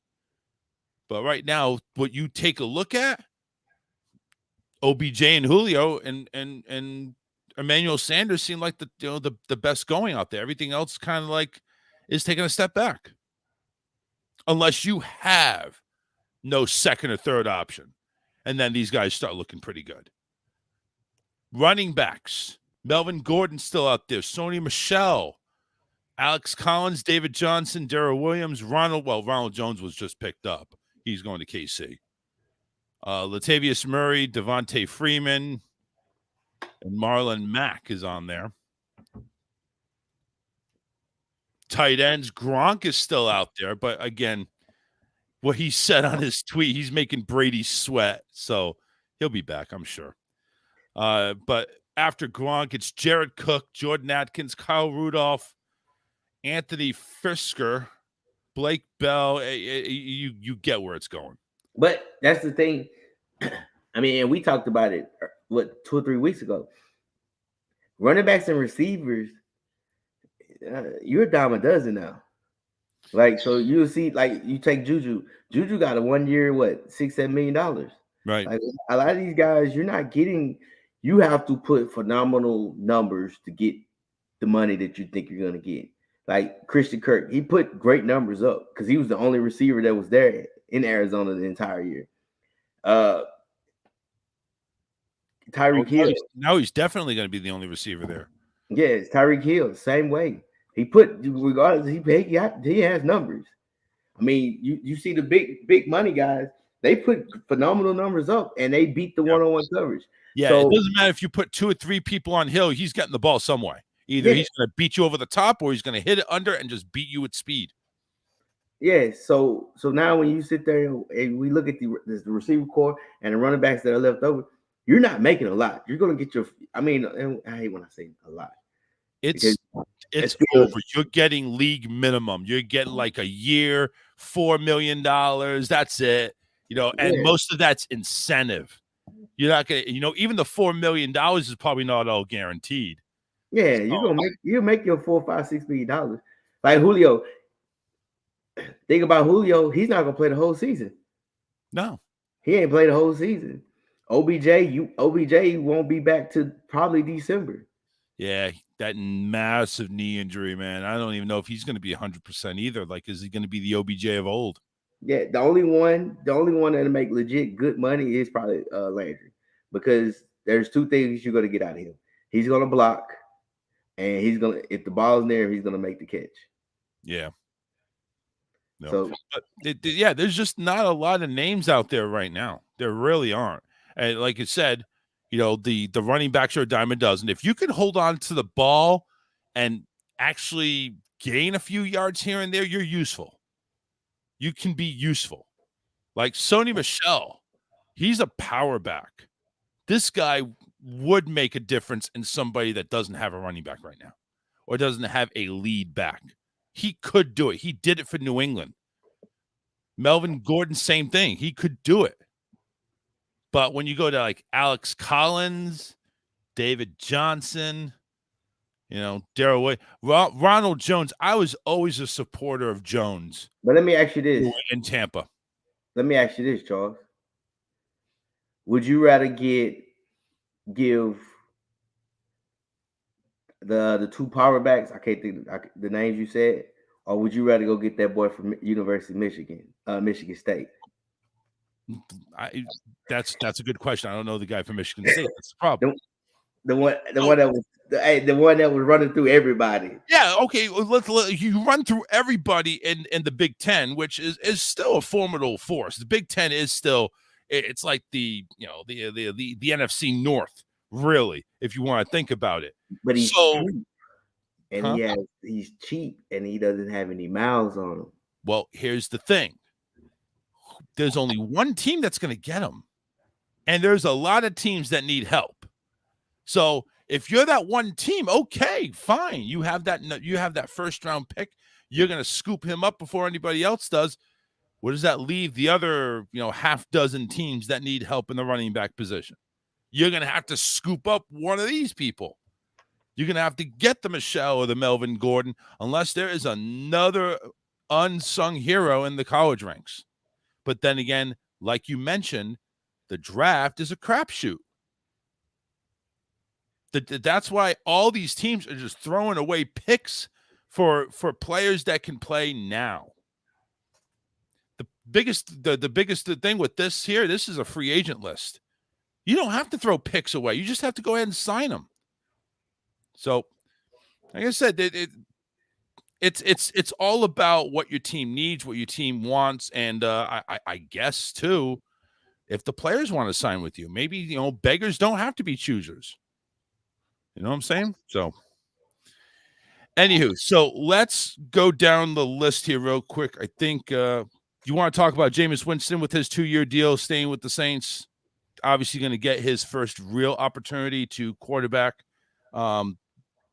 But right now, what you take a look at, OBJ and Julio and Emmanuel Sanders seem like the best going out there. Everything else kind of like is taking a step back. Unless you have no second or third option. And then these guys start looking pretty good. Running backs. Melvin Gordon's still out there. Sony Michel. Alex Collins, David Johnson, Darrell Williams, Ronald Jones was just picked up. He's going to KC. Latavius Murray, Devontae Freeman, and Marlon Mack is on there. Tight ends, Gronk is still out there, but again, what he said on his tweet, he's making Brady sweat, so he'll be back, I'm sure. But after Gronk, it's Jared Cook, Jordan Atkins, Kyle Rudolph, Anthony Fisker, Blake Bell. You get where it's going. But that's the thing. I mean, and we talked about it, 2 or 3 weeks ago. Running backs and receivers, you're a dime a dozen now. Like, so you'll see, like, you take Juju. Juju got a 1 year, $6-7 million. Right. Like, a lot of these guys, you're not getting. You have to put phenomenal numbers to get the money that you think you're gonna get. Like Christian Kirk, he put great numbers up because he was the only receiver that was there in Arizona the entire year. Tyreek Hill. Now he's definitely going to be the only receiver there. Yes, Tyreek Hill, same way. He put regardless. He has numbers. I mean, you see the big money guys. They put phenomenal numbers up, and they beat the one-on-one coverage. Yeah, So it doesn't matter if you put 2 or 3 people on Hill. He's getting the ball some way. Either yeah, he's going to beat you over the top, or he's going to hit it under and just beat you with speed. yeah. So now when you sit there and we look at the receiver core and the running backs that are left over, you're not making a lot. You're going to get your. I mean, and I hate when I say a lot. It's over. You're getting league minimum. You're getting like a year, $4 million. That's it. You know, and most of that's incentive. You're not gonna, you know, even the $4 million is probably not all guaranteed. Yeah, you'll make your $4, $5, $6 million. Like Julio. Think about Julio. He's not gonna play the whole season. No, he ain't played the whole season. OBJ won't be back to probably December. Yeah, that massive knee injury, man. I don't even know if he's going to be 100% either. Like, is he going to be the OBJ of old? Yeah, the only one that'll make legit good money is probably Landry, because there's 2 things you're going to get out of him. He's going to block, and if the ball's near him, he's going to make the catch. Yeah. No. So, there's just not a lot of names out there right now. There really aren't. And like you said, you know, the running backs are a dime a dozen. If you can hold on to the ball and actually gain a few yards here and there, you're useful. You can be useful. Like Sony Michel, he's a power back. This guy would make a difference in somebody that doesn't have a running back right now or doesn't have a lead back. He could do it. He did it for New England. Melvin Gordon, same thing. He could do it. But when you go to like Alex Collins, David Johnson, you know, Darrell Way, Ronald Jones, I was always a supporter of Jones. But let me ask you this. In Tampa. Let me ask you this, Charles. Would you rather give the 2 power backs, I can't think the names you said, or would you rather go get that boy from University of Michigan, Michigan State? That's a good question. I don't know the guy from Michigan State. That's the problem. The one that was running through everybody. Yeah, okay. Let's you run through everybody in the Big Ten, which is still a formidable force. The Big Ten is still, it's like the NFC North, really, if you want to think about it. But he's cheap. And he's cheap, and he doesn't have any miles on him. Well, here's the thing. There's only one team that's going to get him, and there's a lot of teams that need help. So if you're that one team, okay, fine. You have that first round pick. You're going to scoop him up before anybody else does. Where does that leave the other, half dozen teams that need help in the running back position? You're going to have to scoop up one of these people. You're going to have to get the Michelle or the Melvin Gordon, unless there is another unsung hero in the college ranks. But then again, like you mentioned, the draft is a crapshoot. That's why all these teams are just throwing away picks for players that can play now. The biggest thing with this here, this is a free agent list. You don't have to throw picks away. You just have to go ahead and sign them. So, like I said, it's all about what your team needs, what your team wants, and I guess too, if the players want to sign with you, maybe beggars don't have to be choosers. You know what I'm saying? So, anywho, so let's go down the list here real quick. I think you want to talk about Jameis Winston with his 2-year deal, staying with the Saints. Obviously, going to get his first real opportunity to quarterback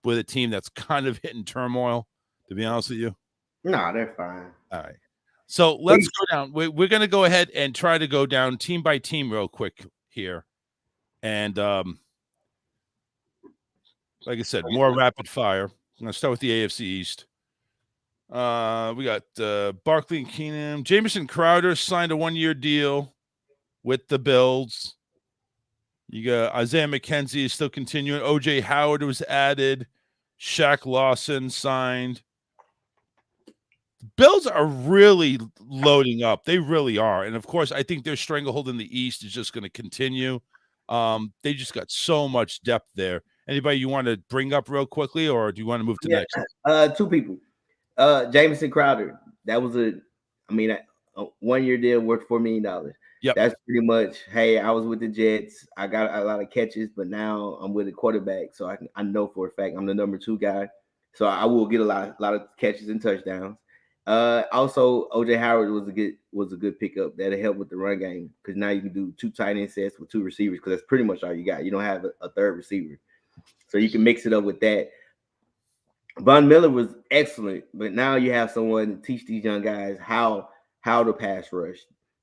with a team that's kind of hitting turmoil, to be honest with you. No, they're fine. All right. So let's go down. We're going to go ahead and try to go down team by team real quick here. And like I said, more rapid fire. I'm going to start with the AFC East. We got Barkley and Keenum. Jamison Crowder signed a 1-year deal with the Bills. You got Isaiah McKenzie is still continuing. O.J. Howard was added. Shaq Lawson signed. The Bills are really loading up. They really are. And, of course, I think their stranglehold in the East is just going to continue. They just got so much depth there. Anybody you want to bring up real quickly, or do you want to move to next? Two people. Jamison Crowder. That was a 1-year deal worth $4 million. Yep. That's pretty much, hey, I was with the Jets. I got a lot of catches, but now I'm with a quarterback, so I know for a fact I'm the number 2 guy. So I will get a lot of catches and touchdowns. Also, OJ Howard was a good pickup that'll help with the run game, because now you can do 2 tight end sets with 2 receivers, because that's pretty much all you got. You don't have a third receiver, so you can mix it up with that. Von Miller was excellent, but now you have someone to teach these young guys how to pass rush,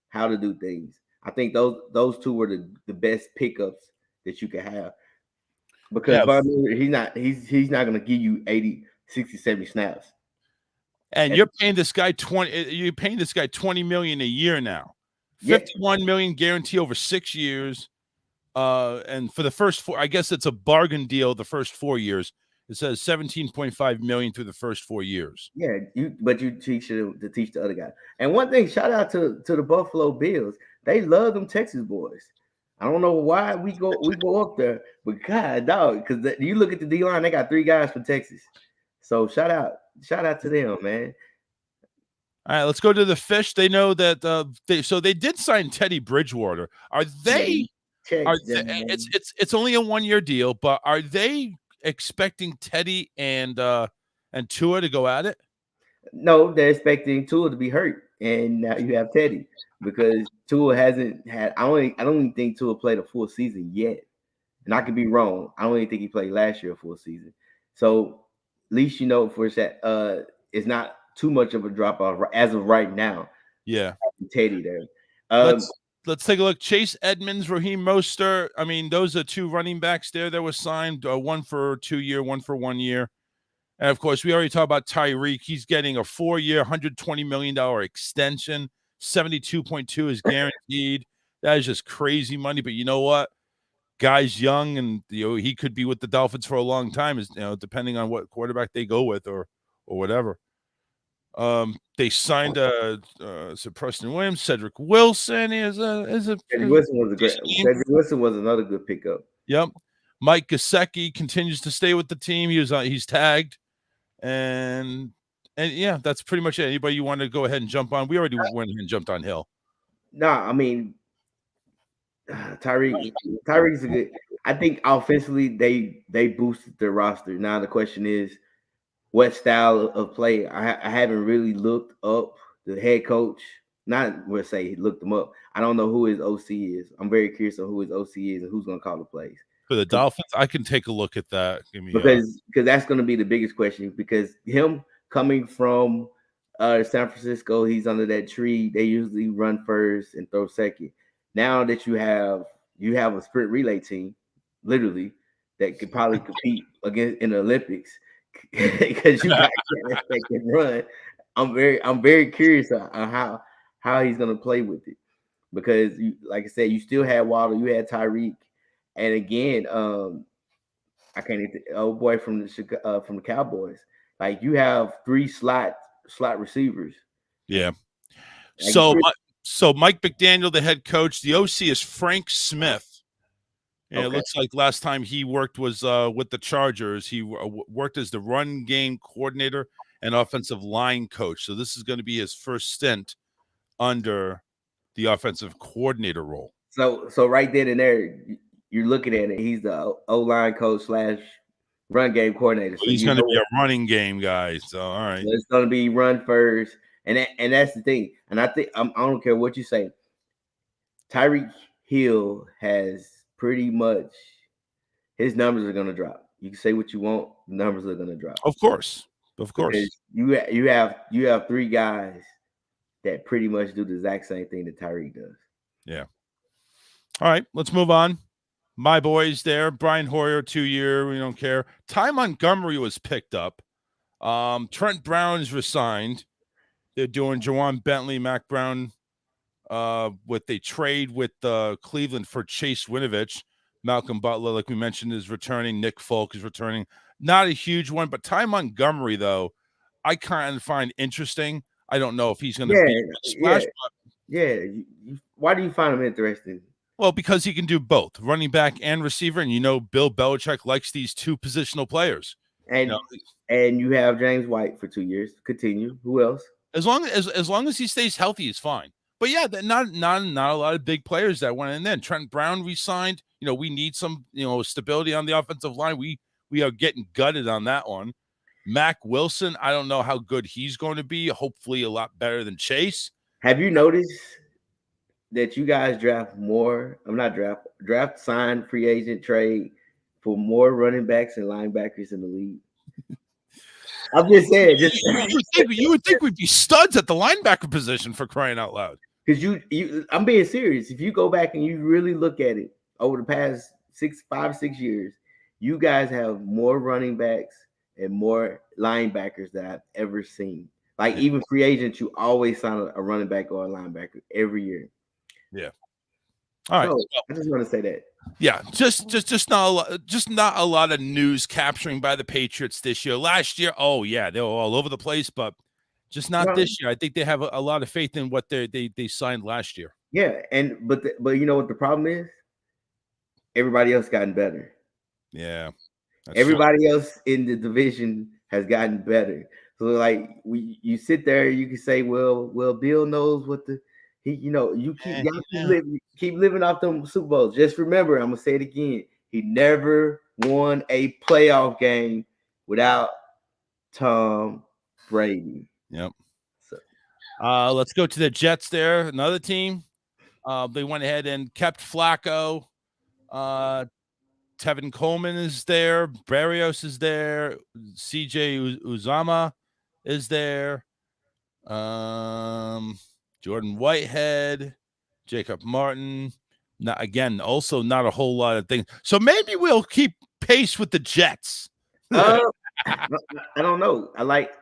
how to do things. I think those 2 were the best pickups that you could have, because Von Miller, he's not going to give you 80, 60, 70 snaps. And you're paying this guy $20 million a year now. 51 million guarantee over 6 years. And for the first 4, I guess it's a bargain deal. The first 4 years, it says 17.5 million through the first 4 years. Yeah, but you teach to teach the other guy. And one thing, shout out to the Buffalo Bills. They love them Texas boys. I don't know why we go up there, but God, dog, because you look at the D line, they got 3 guys from Texas. So shout out to them, man. All right, let's go to the Fish. They know that they did sign Teddy Bridgewater. Are they? It's only a 1-year deal, but are they expecting Teddy and Tua to go at it? No, they're expecting Tua to be hurt, and now you have Teddy, because Tua hasn't had. I don't even think Tua played a full season yet, and I could be wrong. I don't even think he played last year a full season. So at least for that, it's not too much of a drop off as of right now. Yeah, Teddy there. Let's take a look. Chase Edmonds, Raheem Mostert. I mean, those are 2 running backs there that were signed. One for 2 year, one for 1 year. And of course, we already talked about Tyreek. He's getting a 4-year, $120 million extension. 72.2 is guaranteed. That is just crazy money. But you know what? Guy's young, and he could be with the Dolphins for a long time. Depending on what quarterback they go with, or whatever. They signed Preston Williams, Cedric Wilson Cedric Wilson was another good pickup. Yep. Mike Gesicki continues to stay with the team. He's tagged, and yeah, that's pretty much it. Anybody you want to go ahead and jump on? We already went and jumped on Hill. No, I mean Tyreek's a good. I think offensively they boosted their roster. Now the question is, what style of play? I haven't really looked up the head coach. Not let's say looked them up. I don't know who his OC is. I'm very curious on who his OC is and who's going to call the plays for the Dolphins. I can take a look at that. Because that's going to be the biggest question. Because him coming from San Francisco, he's under that tree. They usually run first and throw second. Now that you have a sprint relay team, literally, that could probably compete against in the Olympics, because you got guys that can run. I'm very curious on how he's gonna play with it, because like I said, you still had Waddle, you had Tyreek, and again, I can't even old boy from the Cowboys. Like, you have 3 slot receivers. Yeah. So Mike McDaniel, the head coach, the OC is Frank Smith. And It looks like last time he worked was with the Chargers. He worked as the run game coordinator and offensive line coach. So this is going to be his first stint under the offensive coordinator role. So right then and there, you're looking at it. He's the O-line coach / run game coordinator. So he's going to be a running game guy. So all right, so it's going to be run first, and that's the thing. And I think I don't care what you say. Tyreek Hill has pretty much his numbers are going to drop. You can say what you want, the numbers are going to drop. Of course. Because you have 3 guys that pretty much do the exact same thing that Tyreek does. Yeah. All right, let's move on. My boys there, Brian Hoyer, 2-year, we don't care. Ty Montgomery was picked up. Trent Brown's resigned. They're doing Jawan Bentley, Mac Brown, with a trade with Cleveland for Chase Winovich. Malcolm Butler, like we mentioned, is returning. Nick Folk is returning. Not a huge one, but Ty Montgomery, though, I kind of find interesting. I don't know if he's going to be a splash. Yeah. Why do you find him interesting? Well, because he can do both, running back and receiver, and Bill Belichick likes these two positional players. And you have James White for 2 years. Continue. Who else? As long as he stays healthy, he's fine. But yeah, not a lot of big players that went in. Then Trent Brown resigned. We need some stability on the offensive line. We are getting gutted on that one. Mac Wilson, I don't know how good he's going to be. Hopefully, a lot better than Chase. Have you noticed that you guys draft more? I'm not draft, sign, free agent, trade for more running backs and linebackers in the league. I'm just saying. You would think we'd be studs at the linebacker position, for crying out loud. Because I'm being serious. If you go back and you really look at it over the past 5-6 years, you guys have more running backs and more linebackers that I've ever seen. Like even free agents, you always sign a running back or a linebacker every year. Yeah. All right. So, I just want to say that. Yeah, just not a lot of news capturing by the Patriots this year. Last year, oh yeah, they were all over the place, but just not this year. I think they have a lot of faith in what they signed last year. Yeah, but you know what the problem is? Everybody else gotten better. Yeah, everybody else in the division has gotten better. So like you sit there, you can say, well, Bill knows what you keep living off them Super Bowls. Just remember, I'm gonna say it again. He never won a playoff game without Tom Brady. Yep. So, let's go to the Jets. There, another team. They went ahead and kept Flacco. Tevin Coleman is there. Barrios is there. CJ Uzama is there. Jordan Whitehead, Jacob Martin. Also not a whole lot of things. So maybe we'll keep pace with the Jets. I don't know.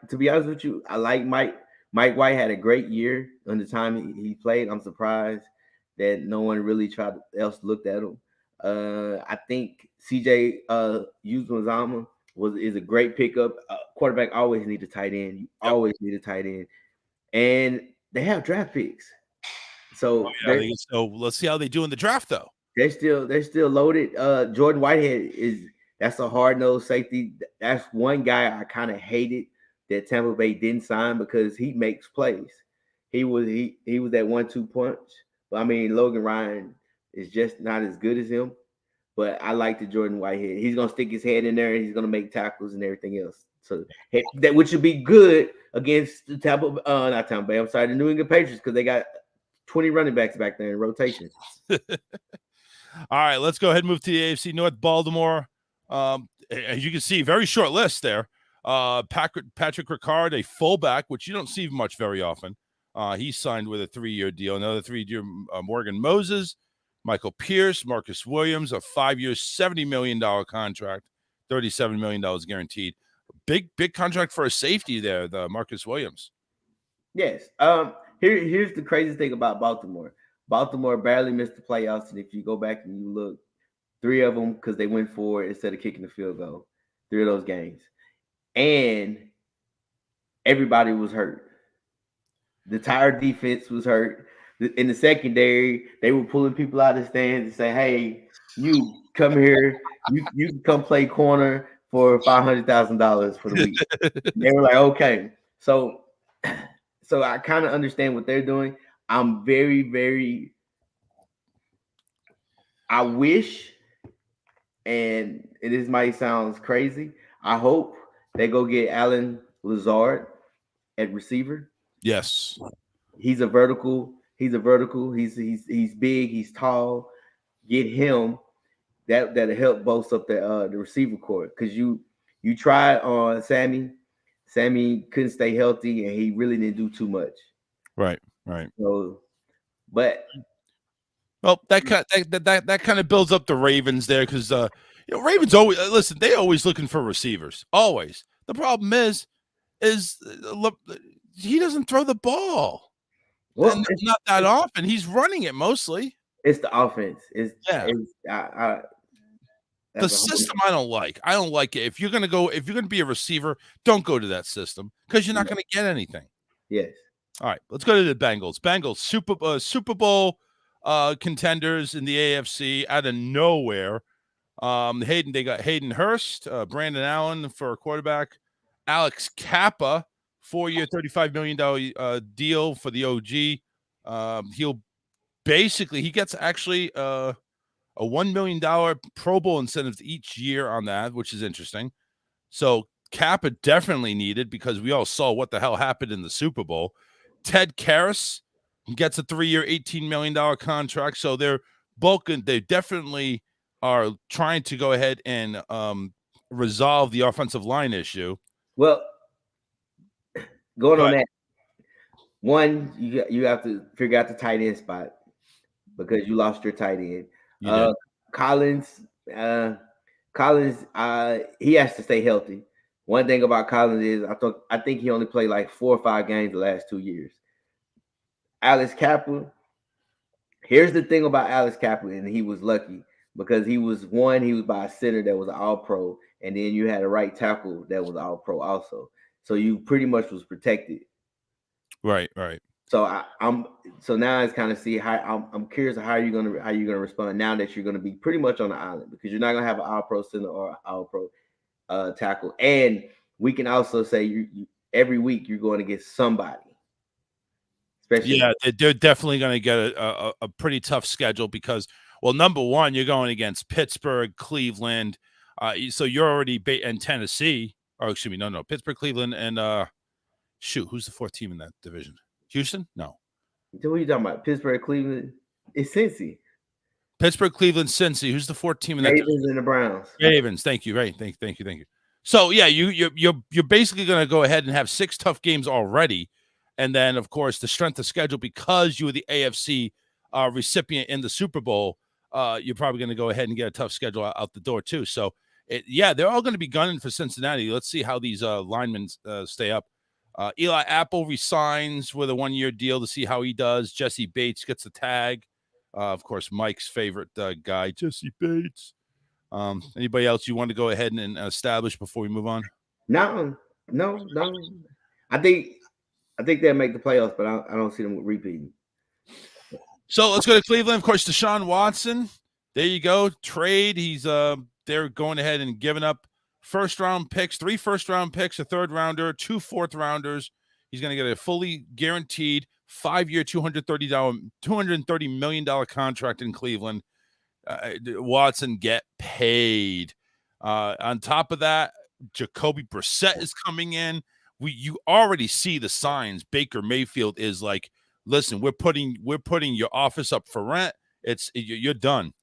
To be honest with you, I like Mike. Mike White had a great year on the time he played. I'm surprised that no one really else looked at him. I think CJ Uzama is a great pickup. Quarterback always need a tight end. You always need a tight end. And they have draft picks. So, so let's see how they do in the draft, though. They're still loaded. Jordan Whitehead that's a hard-nosed safety. That's one guy I kind of hated that Tampa Bay didn't sign because he makes plays. He was that 1-2 punch. But I mean, Logan Ryan is just not as good as him. But I like the Jordan Whitehead. He's gonna stick his head in there and he's gonna make tackles and everything else. So that which should be good against the not Tampa Bay. I'm sorry, the New England Patriots, because they got 20 running backs back there in rotation. All right, let's go ahead and move to the AFC North. Baltimore. As you can see, very short list there. Patrick Ricard, a fullback, which you don't see much very often. He signed with a 3-year deal. Another 3-year Morgan Moses, Michael Pierce, Marcus Williams, a 5-year, $70 million contract, $37 million guaranteed. Big contract for a safety there, the Marcus Williams. Yes. Here's the crazy thing about Baltimore. Baltimore barely missed the playoffs, and if you go back and you look, 3 of them because they went for it instead of kicking the field goal. 3 of those games. And everybody was hurt. The entire defense was hurt. In the secondary, they were pulling people out of the stands and say, hey, you come here. You can come play corner for $500,000 for the week. They were like, okay. So I kind of understand what they're doing. I'm very, very – I wish, and might sound crazy, I hope they go get Alan Lazard at receiver. Yes. He's a vertical. He's big. He's tall. Get him. That'll help boost up the receiver core, because you tried on Sammy. Sammy couldn't stay healthy, and he really didn't do too much. Right. So, but that kind of builds up the Ravens there, because Ravens always listen. They always looking for receivers. Always. The problem is he doesn't throw the ball. Well, and not that often. He's running it mostly. It's the offense. The system I don't like. I don't like it. If you're gonna be a receiver, don't go to that system, because you're not gonna get anything. Yes. All right, let's go to the Bengals. Super Bowl contenders in the AFC out of nowhere. They got Hayden Hurst, Brandon Allen for a quarterback, Alex Kappa, 4-year, $35 million deal for the OG. He gets actually a $1 million Pro Bowl incentive each year on that, which is interesting. So Kappa definitely needed because we all saw what the hell happened in the Super Bowl. Ted Karras gets a 3-year, $18 million contract. So they're bulking. They definitely are trying to go ahead and resolve the offensive line issue. Well, going on that, one, you have to figure out the tight end spot because you lost your tight end. Collins, he has to stay healthy. One thing about Collins is I think he only played like 4 or 5 games the last 2 years. Alex Kappa, here's the thing about Alex Kappa, and he was lucky because he was by a center that was an all-pro, and then you had a right tackle that was all-pro also. So you pretty much was protected. Right. So so now it's kind of see how I'm curious how you're gonna respond now that you're gonna be pretty much on the island because you're not gonna have an all-pro center or all-pro tackle, and we can also say you every week you're going to get somebody. Especially, they're definitely going to get a pretty tough schedule because, well, number one, you're going against Pittsburgh, Cleveland, so you're already in Tennessee. Or excuse me, no, Pittsburgh, Cleveland, and who's the 4th team in that division? Houston? No. What are you talking about? Pittsburgh, Cleveland. It's Cincy. Pittsburgh, Cleveland, Cincy. Who's the 4th team in that Ravens division? And the Browns. Ravens. Thank you. Right. Thank you. So yeah, you're basically going to go ahead and have 6 tough games already. And then, of course, the strength of schedule, because you were the AFC recipient in the Super Bowl, you're probably going to go ahead and get a tough schedule out the door, too. So, they're all going to be gunning for Cincinnati. Let's see how these linemen stay up. Eli Apple resigns with a 1-year deal to see how he does. Jesse Bates gets the tag. Of course, Mike's favorite guy, Jesse Bates. Anybody else you want to go ahead and establish before we move on? No. I think they'll make the playoffs, but I don't see them repeating. So let's go to Cleveland. Of course, Deshaun Watson. There you go. Trade. He's they're going ahead and giving up 1st-round picks, 3 1st-round picks, a 3rd-rounder, 2 4th-rounders. He's going to get a fully guaranteed 5-year, $230 million contract in Cleveland. Watson get paid. On top of that, Jacoby Brissett is coming in. You already see the signs. Baker Mayfield is like, listen, we're putting your office up for rent. You're done.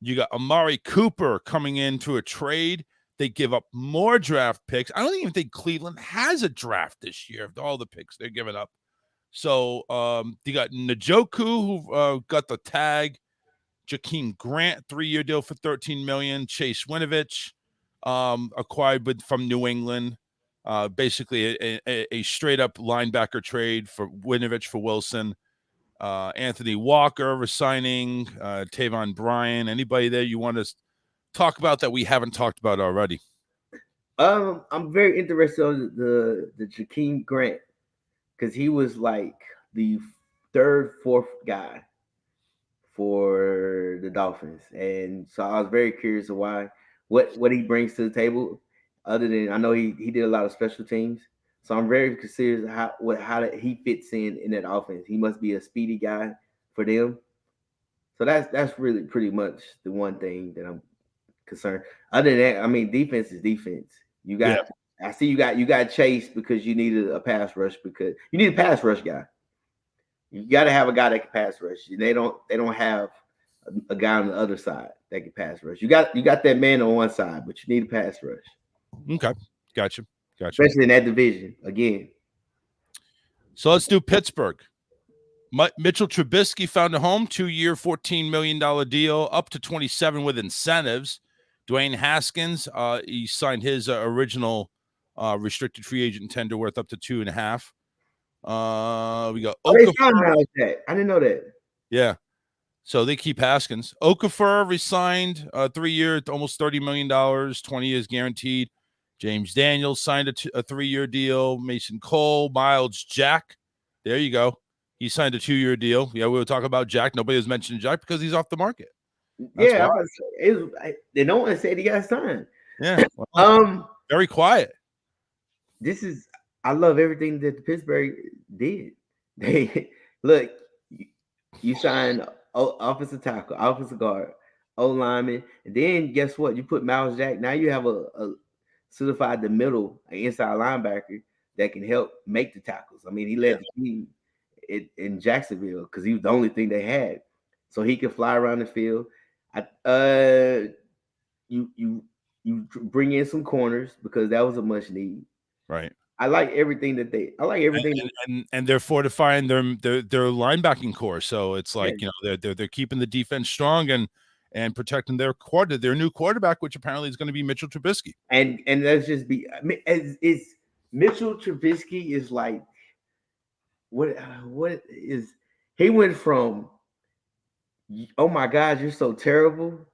You got Amari Cooper coming into a trade. They give up more draft picks. I don't even think Cleveland has a draft this year of all the picks they're giving up. So you got Njoku, who got the tag. Jakeem Grant, 3-year deal for $13 million. Chase Winovich, acquired from New England. Basically a straight up linebacker trade for Winovich for Wilson. Anthony Walker resigning. Tavon Bryan. Anybody there you want to talk about that we haven't talked about already? I'm very interested on the Jakeem Grant because he was like the 3rd, 4th guy for the Dolphins, and so I was very curious of what he brings to the table. Other than I know he did a lot of special teams, so I'm very curious how he fits in that offense. He must be a speedy guy for them. So that's really pretty much the one thing that I'm concerned. Other than that, I mean, defense is defense. I see you got Chase because you needed a pass rush because you need a pass rush guy. You got to have a guy that can pass rush. They don't have a guy on the other side that can pass rush. You got that man on one side, but you need a pass rush. Okay, gotcha. Especially in that division again. So let's do Pittsburgh. Mitchell Trubisky found a home, 2-year, $14 million deal, up to 27 with incentives. Dwayne Haskins, he signed his original restricted free agent tender worth up to 2.5. We got Okafor. I didn't know that. Yeah. So they keep Haskins. Okafor resigned 3-year, almost $30 million, 20 years guaranteed. James Daniels signed a 3-year deal. Mason Cole, Miles Jack. There you go. He signed a 2-year deal. Yeah, we were talking about Jack. Nobody has mentioned Jack because he's off the market. That's Yeah, why. no one said he got signed. Yeah. Well, very quiet. I love everything that the Pittsburgh did. They look, you signed offensive tackle, offensive guard, O lineman, and then guess what? You put Miles Jack. Now you have a solidified the middle, an inside linebacker that can help make the tackles. I mean, he led the team in Jacksonville because he was the only thing they had, so he could fly around the field. You bring in some corners because that was a much need. Right. I like everything that and they're fortifying their linebacking core. So it's like they're keeping the defense strong and protecting their new quarterback, which apparently is going to be Mitchell Trubisky. And let's just be it's Mitchell Trubisky is like what is he went from oh my God, you're so terrible.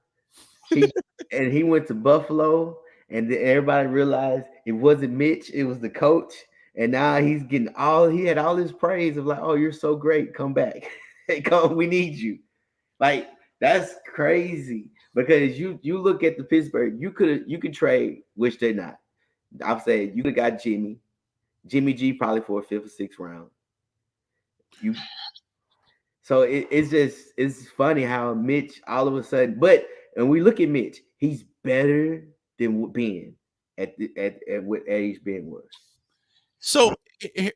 And he went to Buffalo, and then everybody realized it wasn't Mitch, it was the coach. And now he's getting he had all this praise of like, oh, you're so great. Come back. Hey, come, we need you. Like, that's crazy. Because you look at the Pittsburgh, you could trade, which they're not. I've said you could have got Jimmy G probably for a 5th or 6th round. So it's funny how Mitch all of a sudden, but when we look at Mitch, he's better than Ben at what age Ben was. So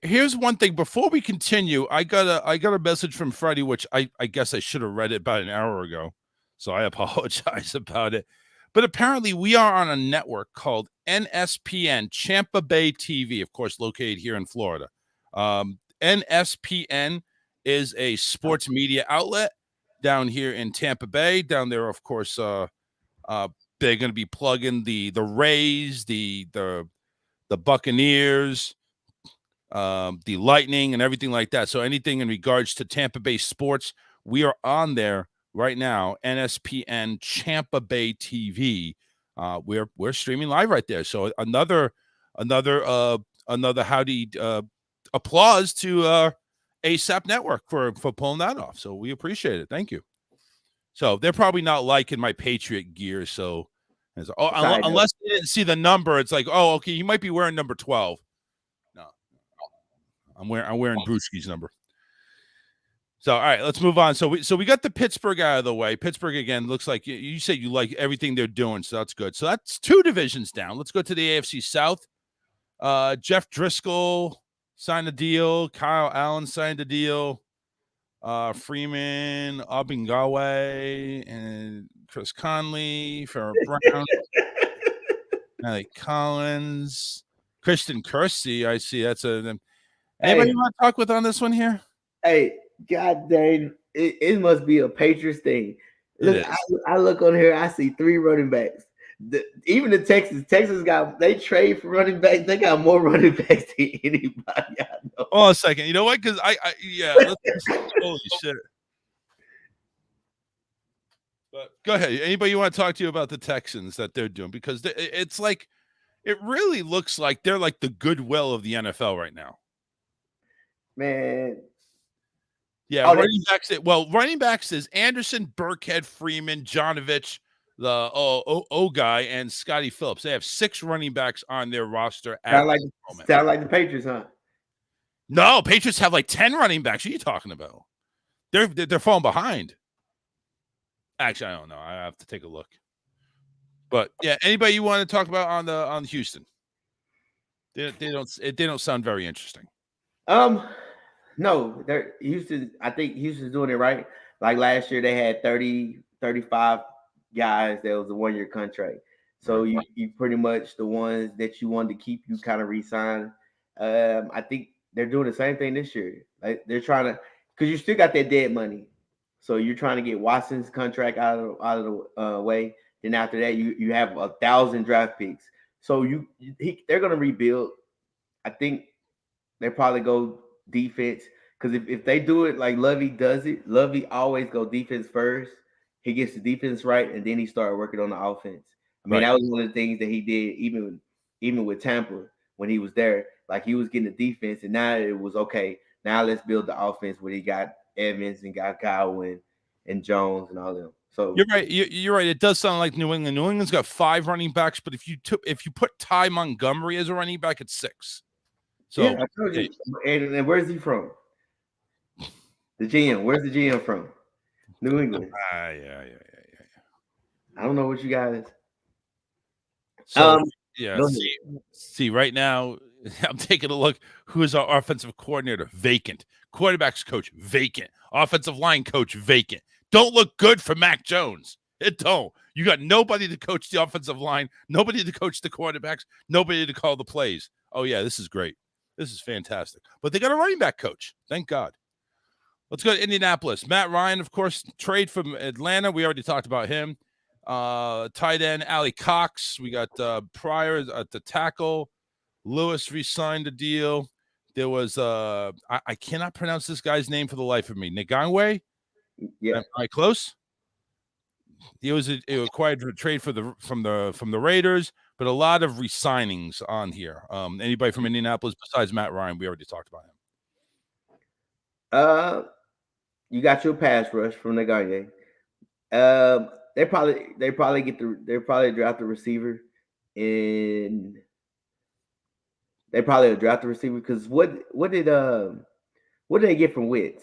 here's one thing. Before we continue, I got a message from Freddie, which I guess I should have read it about an hour ago. So I apologize about it. But apparently we are on a network called NSPN, Tampa Bay TV, of course, located here in Florida. NSPN is a sports media outlet down here in Tampa Bay. Down there, of course, they're going to be plugging the Rays, the Buccaneers, the Lightning, and everything like that. So anything in regards to Tampa Bay sports, we are on there right now. NSPN Tampa Bay TV. We're streaming live right there. So another howdy applause to ASAP Network for pulling that off. So we appreciate it. Thank you. So they're probably not liking my Patriot gear. So unless they didn't see the number, it's like, oh, okay, you might be wearing number 12. No, I'm wearing Brewski's number. So all right, let's move on. So we got the Pittsburgh out of the way. Pittsburgh again looks like you said you like everything they're doing, so that's good. So that's 2 divisions down. Let's go to the AFC South. Jeff Driscoll signed a deal. Kyle Allen signed a deal. Freeman, Abingawe, and Chris Conley for Brown. Alec Collins, Christian Kersey. I see. That's anybody you want to talk with on this one here? Hey, God dang, it must be a Patriots thing. Look, I look on here, I see 3 running backs. Even the Texans they trade for running backs. They got more running backs than anybody I know. Oh, a second. You know what? Because holy shit. But go ahead. Anybody you want to talk to you about the Texans that they're doing? Because it's like, it really looks like they're like the goodwill of the NFL right now. Man. Yeah, running backs is Anderson, Burkhead, Freeman, Jonovich, the O guy, and Scotty Phillips. They have 6 running backs on their roster at sound like the Patriots, huh? No, Patriots have like 10 running backs. What are you talking about? They're falling behind. Actually, I don't know. I have to take a look. But yeah, anybody you want to talk about on Houston? They don't sound very interesting. No, Houston. I think Houston's doing it right. Like last year, they had 30, 35 guys that was a 1-year contract. So you pretty much the ones that you wanted to keep, you kind of re-sign. I think they're doing the same thing this year. Like they're trying to, because you still got that dead money. So you're trying to get Watson's contract out of the way. Then after that, you have 1,000 draft picks. So they're going to rebuild. I think they probably go defense, because if they do it like Lovey does it, Lovey always go defense first. He gets the defense right, and then he started working on the offense. I mean, that was one of the things that he did even with Tampa when he was there. Like he was getting the defense, and now it was okay. Now let's build the offense where he got Evans and got Godwin and Jones and all them. So you're right. You're right. It does sound like New England. New England's got 5 running backs, but if you put Ty Montgomery as a running back, it's 6. So yeah, I told you. And where's he from? The GM. Where's the GM from? New England. Yeah. I don't know what you guys. So Go ahead. see, right now I'm taking a look. Who is our offensive coordinator? Vacant. Quarterbacks coach vacant. Offensive line coach vacant. Don't look good for Mac Jones. It don't. You got nobody to coach the offensive line, nobody to coach the quarterbacks, nobody to call the plays. Oh yeah, this is great. This is fantastic. But they got a running back coach. Thank God. Let's go to Indianapolis. Matt Ryan, of course, trade from Atlanta. We already talked about him. Tight end Ali Cox. We got Pryor at the tackle. Lewis re-signed a deal. There was I cannot pronounce this guy's name for the life of me. Ngangwe? Yeah. Am I close? He was acquired for trade from the Raiders, but a lot of re-signings on here. Anybody from Indianapolis besides Matt Ryan? We already talked about him. You got your pass rush from Ngangwe. They probably draft a receiver in. They probably draft a receiver because what did they get from Witz?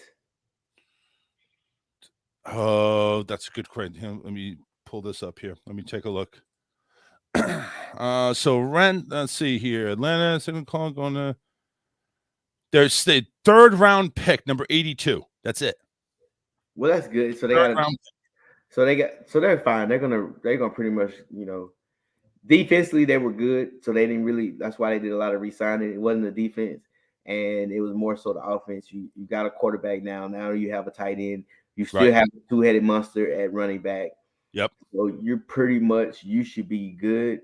Oh, that's a good question. Let me pull this up here. Let me take a look. So let's see here. Atlanta, second call going to. There's the 3rd round pick, number 82. That's it. Well, that's good. So they're fine. They're gonna pretty much, defensively they were good. So they didn't really. That's why they did a lot of re-signing. It wasn't the defense, and it was more so the offense. You got a quarterback now. Now you have a tight end. You still have a 2-headed monster at running back. Yep. So you should be good.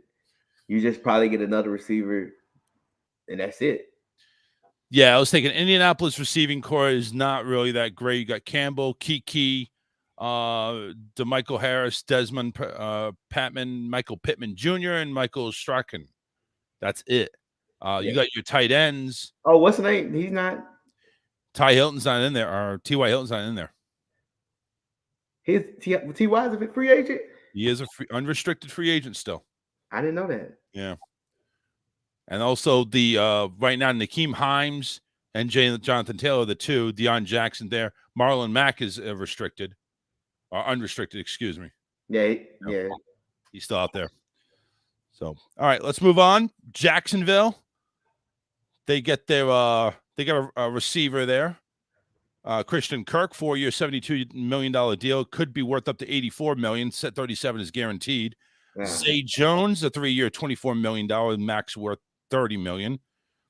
You just probably get another receiver, and that's it. Yeah, I was thinking Indianapolis receiving core is not really that great. You got Campbell, Kiki, DeMichael Harris, Desmond Patman, Michael Pittman Jr., and Michael Strachan. That's it. You got your tight ends. Oh, what's the name? He's not. Ty Hilton's not in there, or T.Y. Hilton's not in there. His T.Y. is a free agent? He is a unrestricted free agent still. I didn't know that. Yeah. And also the right now, Nakeem Himes and Jonathan Taylor, the 2. Deion Jackson there. Marlon Mack is restricted. Or unrestricted, excuse me. Yeah. He's still out there. So, all right, let's move on. Jacksonville. They get their they got a receiver there. Christian Kirk, 4-year, $72 million deal. Could be worth up to $84 million. Set 37 is guaranteed. Zay Jones, a 3-year, $24 million. Max worth $30 million.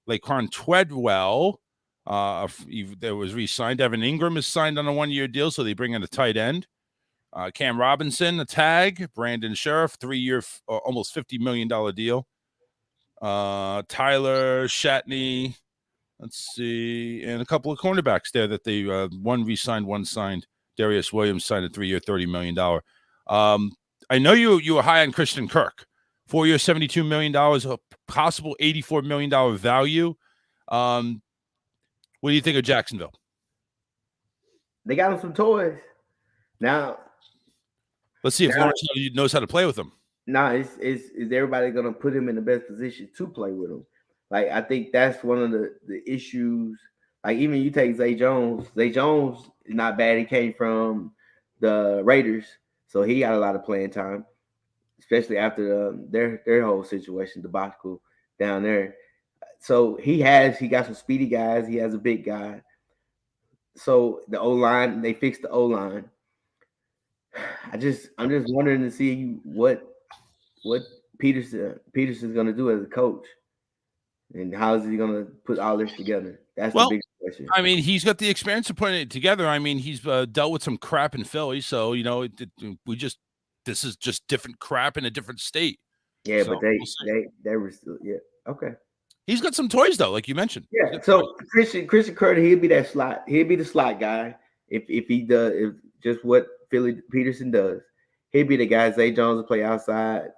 Laquan Treadwell, there was re-signed. Evan Ingram is signed on a 1-year deal, so they bring in a tight end. Cam Robinson, a tag. Brandon Sheriff, 3-year, almost $50 million deal. Tyler Shatney, let's see, and a couple of cornerbacks there that they one re-signed, one signed. Darius Williams signed a 3-year, $30 million. I know you were high on Christian Kirk. 4-year, $72 million, a possible $84 million value. What do you think of Jacksonville? They got him some toys. Now, let's see if Lawrence knows how to play with them. Nah, is everybody gonna put him in the best position to play with him? Like, I think that's one of the issues. Like, even you take Zay Jones. Zay Jones is not bad. He came from the Raiders, so he got a lot of playing time, especially after their whole situation, debacle down there. So he got some speedy guys. He has a big guy. So the O-line, they fixed the O-line. I'm just wondering to see what Peterson's going to do as a coach, and how is he going to put all this together? That's the big question. I mean, he's got the experience of putting it together. I mean, he's dealt with some crap in Philly, so this is just different crap in a different state. Yeah, so, but they were still okay. He's got some toys though, like you mentioned. Yeah. So Christian Kirk, he'll be that slot. He'll be the slot guy if he does just what Philly Peterson does. He'll be the guy. Zay Jones will play outside.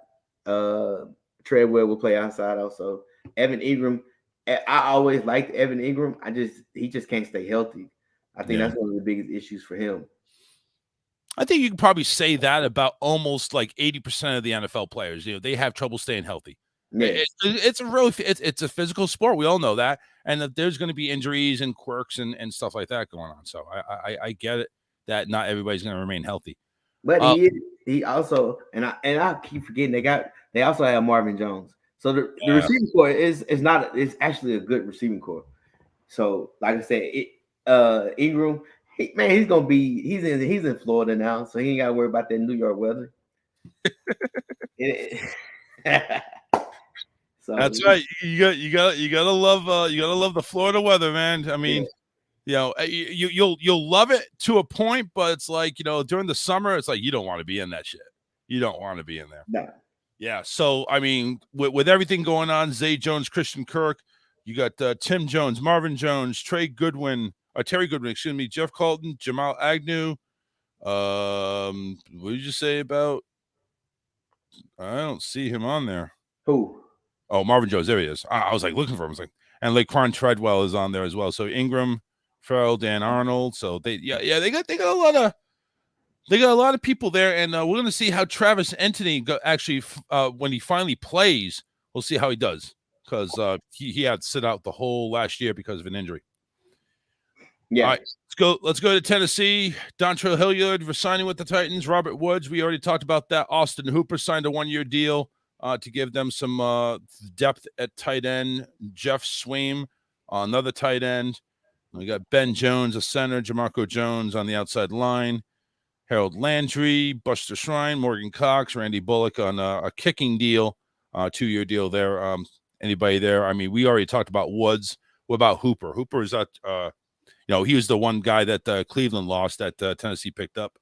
Treadwell will play outside also. Evan Ingram I always liked Evan Ingram. He just can't stay healthy. I think Yeah. that's one of the biggest issues for him. I think you can probably say that about almost like 80% of the NFL players. They have trouble staying healthy. Yes. It's a physical sport. We all know that, and that there's going to be injuries and quirks and stuff like that going on. So I get it that not everybody's going to remain healthy. But he also and I keep forgetting they also have Marvin Jones. So the receiving core is actually a good receiving core. So like I said, Ingram, he's gonna be he's in Florida now, so he ain't gotta worry about that New York weather. So that's right. You gotta love the Florida weather, man. I mean, you'll love it to a point, but it's like during the summer, it's like you don't want to be in that shit. You don't want to be in there. No. Yeah. So I mean, with everything going on, Zay Jones, Christian Kirk, you got Tim Jones, Marvin Jones, Terry Goodwin, excuse me, Jeff Colton, Jamal Agnew. What did you say about? I don't see him on there. Who? Oh, Marvin Jones. There he is. I was like looking for him. I was like, and Laquan Treadwell is on there as well. So Ingram, Farrell, Dan Arnold. So they got a lot of people there, and we're going to see how Travis Etienne actually when he finally plays. We'll see how he does because he had to sit out the whole last year because of an injury. Yeah. All right, let's go to Tennessee. Dontrell Hilliard resigning with the Titans. Robert Woods, we already talked about that. Austin Hooper signed a 1-year deal to give them some depth at tight end. Jeff Swaim, another tight end. We got Ben Jones, a center. Jamarco Jones on the outside line. Harold Landry, Buster Shrine, Morgan Cox, Randy Bullock on a kicking deal, 2-year deal there. Anybody there? I mean, we already talked about Woods. What about Hooper? Hooper is that he was the one guy that Cleveland lost that Tennessee picked up.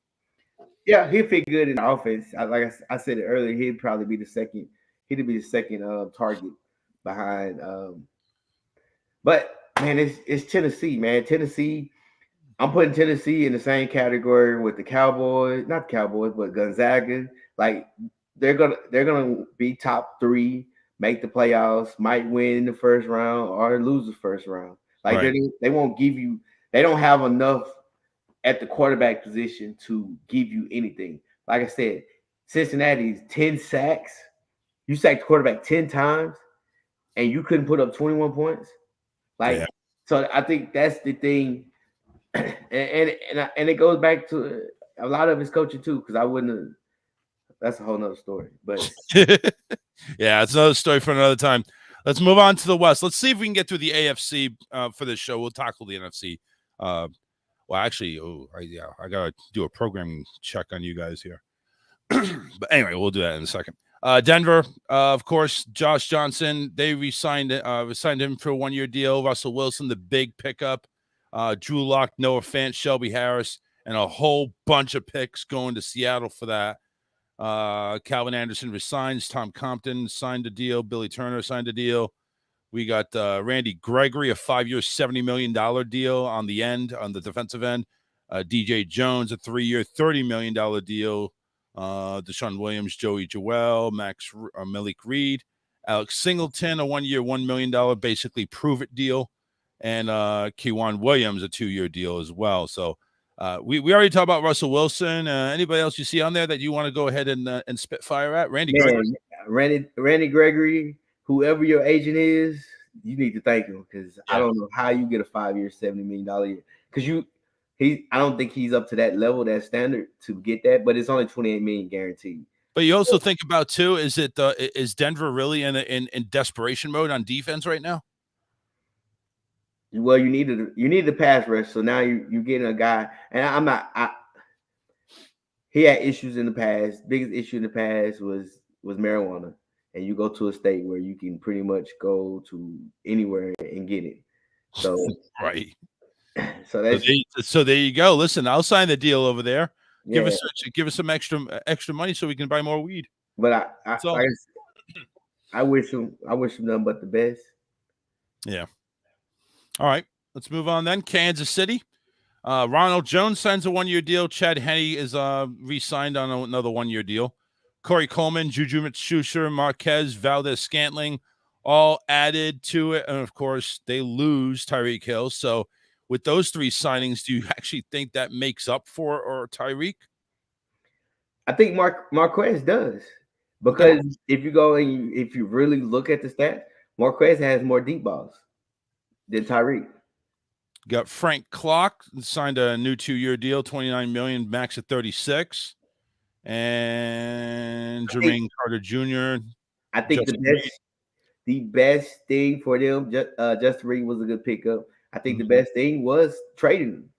Yeah, he'd fit good in the offense. Like I said it earlier, he'd probably be the second. He'd be the second target behind. But man, it's Tennessee, man. Tennessee. I'm putting Tennessee in the same category with the Cowboys, not the Cowboys, but Gonzaga. Like they're gonna be top 3, make the playoffs, might win in the first round or lose the first round. Like right. they won't give you. They don't have enough at the quarterback position to give you anything. Like I said, Cincinnati's 10 sacks. You sacked the quarterback 10 times, and you couldn't put up 21 points. So I think that's the thing. And it goes back to a lot of his coaching too, because I wouldn't have. That's a whole nother story. But yeah, it's another story for another time. Let's move on to the West. Let's see if we can get through the AFC for this show. We'll tackle the NFC. Well, actually, I gotta do a programming check on you guys here. But anyway, we'll do that in a second. Denver, of course, Josh Johnson. They signed him for a 1-year deal. Russell Wilson, the big pickup. Drew Lock, Noah Fant, Shelby Harris, and a whole bunch of picks going to Seattle for that. Calvin Anderson resigns. Tom Compton signed a deal. Billy Turner signed a deal. We got Randy Gregory, a 5-year, $70 million deal on the defensive end. DJ Jones, a 3-year, $30 million deal. Deshaun Williams, Joey Joel, Malik Reed. Alex Singleton, a 1-year, $1 million, basically prove-it deal. And Keywan Williams, a 2-year deal as well. So we already talked about Russell Wilson. Anybody else you see on there that you want to go ahead and spitfire at? Randy Gregory, whoever your agent is, you need to thank him because I don't know how you get a 5-year, $70 million because I don't think he's up to that level, that standard to get that, but it's only $28 million guaranteed. But you also think about too, is Denver really in desperation mode on defense right now? Well, you need the pass rush, so now you're getting a guy, and he had issues in the past. Biggest issue in the past was marijuana, and you go to a state where you can pretty much go to anywhere and get it. So right. So there you go. Listen, I'll sign the deal over there. Yeah. Give us some extra money so we can buy more weed. But I wish him nothing but the best. Yeah. All right, let's move on then. Kansas City. Ronald Jones signs a 1-year deal. Chad Henne is re-signed on another 1-year deal. Corey Coleman, Juju Smith-Schuster, Marquez, Valdez Scantling, all added to it. And of course, they lose Tyreek Hill. So with those 3 signings, do you actually think that makes up for or Tyreek? I think Marquez does, because if you go and if you really look at the stats, Marquez has more deep balls than Tyreek. Got Frank Clark signed a new 2-year deal, $29 million, max at 36, and Jermaine Carter Jr. I think the best thing for them, Justin Reed was a good pickup. I think the best thing was trading him.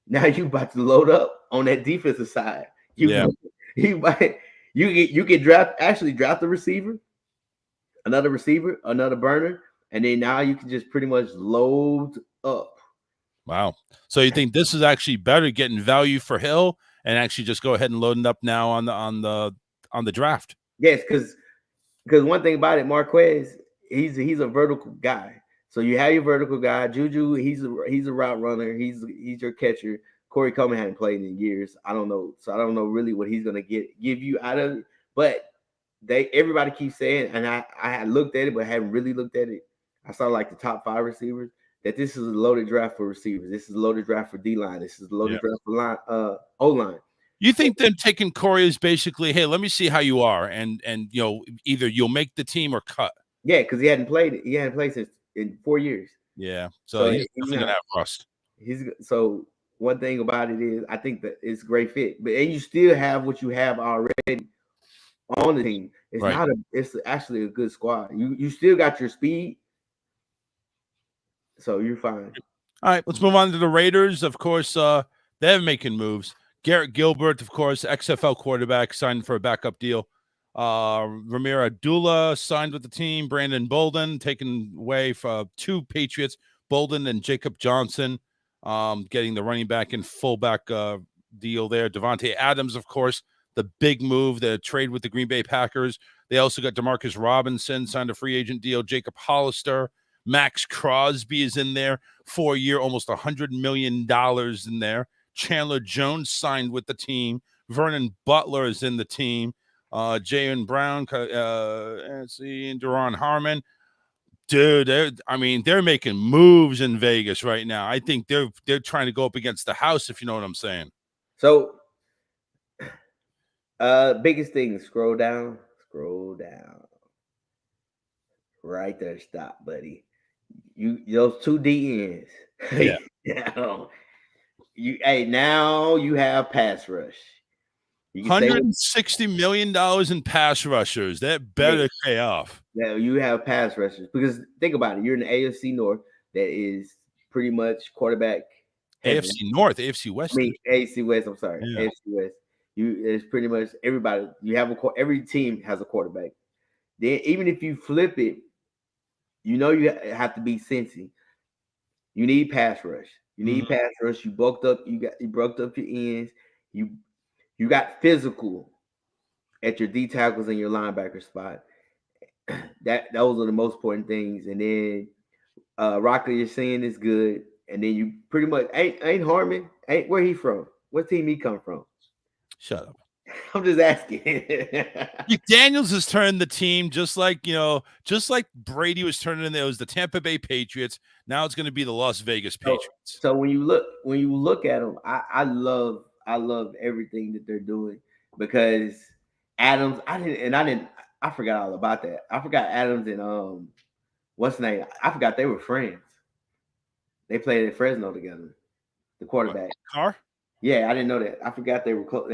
Now you about to load up on that defensive side. You can draft a receiver, another burner, and then now you can just pretty much load up. Wow. So you think this is actually better, getting value for Hill, and actually just go ahead and loading up now on the draft? Yes, because one thing about it, Marquez, he's a vertical guy. So you have your vertical guy, Juju. He's a route runner. He's your catcher. Corey Coleman hadn't played in years. I don't know, so I don't know really what he's gonna give you out of it. But everybody keeps saying, and I had looked at it, but hadn't really looked at it. I saw like the top 5 receivers, that this is a loaded draft for receivers. This is a loaded draft for D-line. This is a loaded draft for O-line. You think them taking Corey is basically, hey, let me see how you are, and either you'll make the team or cut. Yeah, because he hadn't played since in 4 years. Yeah, so he's definitely gonna have rust. So one thing about it is, I think that it's a great fit, and you still have what you have already on the team. It's actually a good squad. You still got your speed, so you're fine. All right, let's move on to the Raiders. Of course, they're making moves. Garrett Gilbert, of course, XFL quarterback, signed for a backup deal. Ramir Abdullah signed with the team. Brandon Bolden taken away for 2 Patriots. Bolden and Jacob Johnson, getting the running back and fullback deal there. Devontae Adams, of course, the big move, the trade with the Green Bay Packers. They also got Demarcus Robinson, signed a free agent deal. Jacob Hollister, Max Crosby is in there, 4-year, almost $100 million in there. Chandler Jones signed with the team. Vernon Butler is in the team. Jayon Brown, and Duron Harmon. Dude, they're making moves in Vegas right now. I think they're trying to go up against the house, if you know what I'm saying. So, biggest thing, scroll down. Right there, stop, buddy. Those 2 DNs. Yeah. Now you have pass rush. $160 million in pass rushers. That better pay off. Yeah, you have pass rushers, because think about it. You're in the AFC North that is pretty much quarterback heavy. AFC North, AFC West. AFC West. I'm sorry, yeah. AFC West. It's pretty much everybody. You have every team has a quarterback. Then even if you flip it, you have to be Cincy. You need pass rush. You bulked up. You broke up your ends. You got physical at your D tackles and your linebacker spot. Those are the most important things. And then Rocker, you're saying is good. And then you pretty much ain't Harmon. Ain't where he from? What team he come from? Shut up. I'm just asking. McDaniels has turned the team just like Brady was turning in there. It was the Tampa Bay Patriots. Now it's going to be the Las Vegas Patriots. So when you look at them, I love everything that they're doing, because Adams, I forgot all about that. I forgot Adams and what's the name? I forgot they were friends. They played at Fresno together. The quarterback. Carr? Yeah, I didn't know that. I forgot they were cool.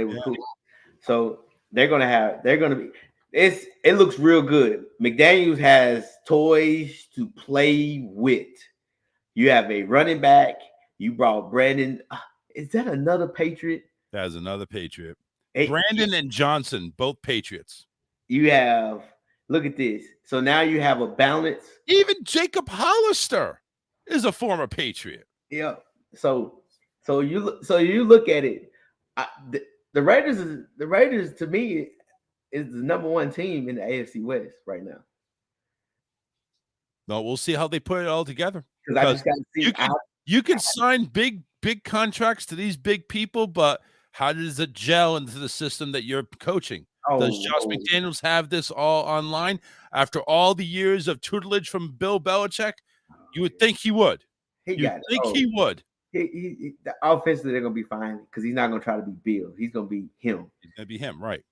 So they're gonna be. It looks real good. McDaniels has toys to play with. You have a running back. You brought Brandon. Is that another Patriot? That is another Patriot. Brandon and Johnson, both Patriots. You have, look at this. So now you have a balance. Even Jacob Hollister is a former Patriot. Yeah. So you look at it. The Raiders to me is the number 1 team in the AFC West right now. No, we'll see how they put it all together. Because I just got to see. You can sign big contracts to these big people, but how does it gel into the system that you're coaching? Does Josh Oh, McDaniels have this all online after all the years of tutelage from Bill Belichick? You would think he would. he You'd got it. think Oh, he would. the offensively they're gonna be fine because he's not gonna try to be Bill. He's gonna be him. It's gonna be him, right?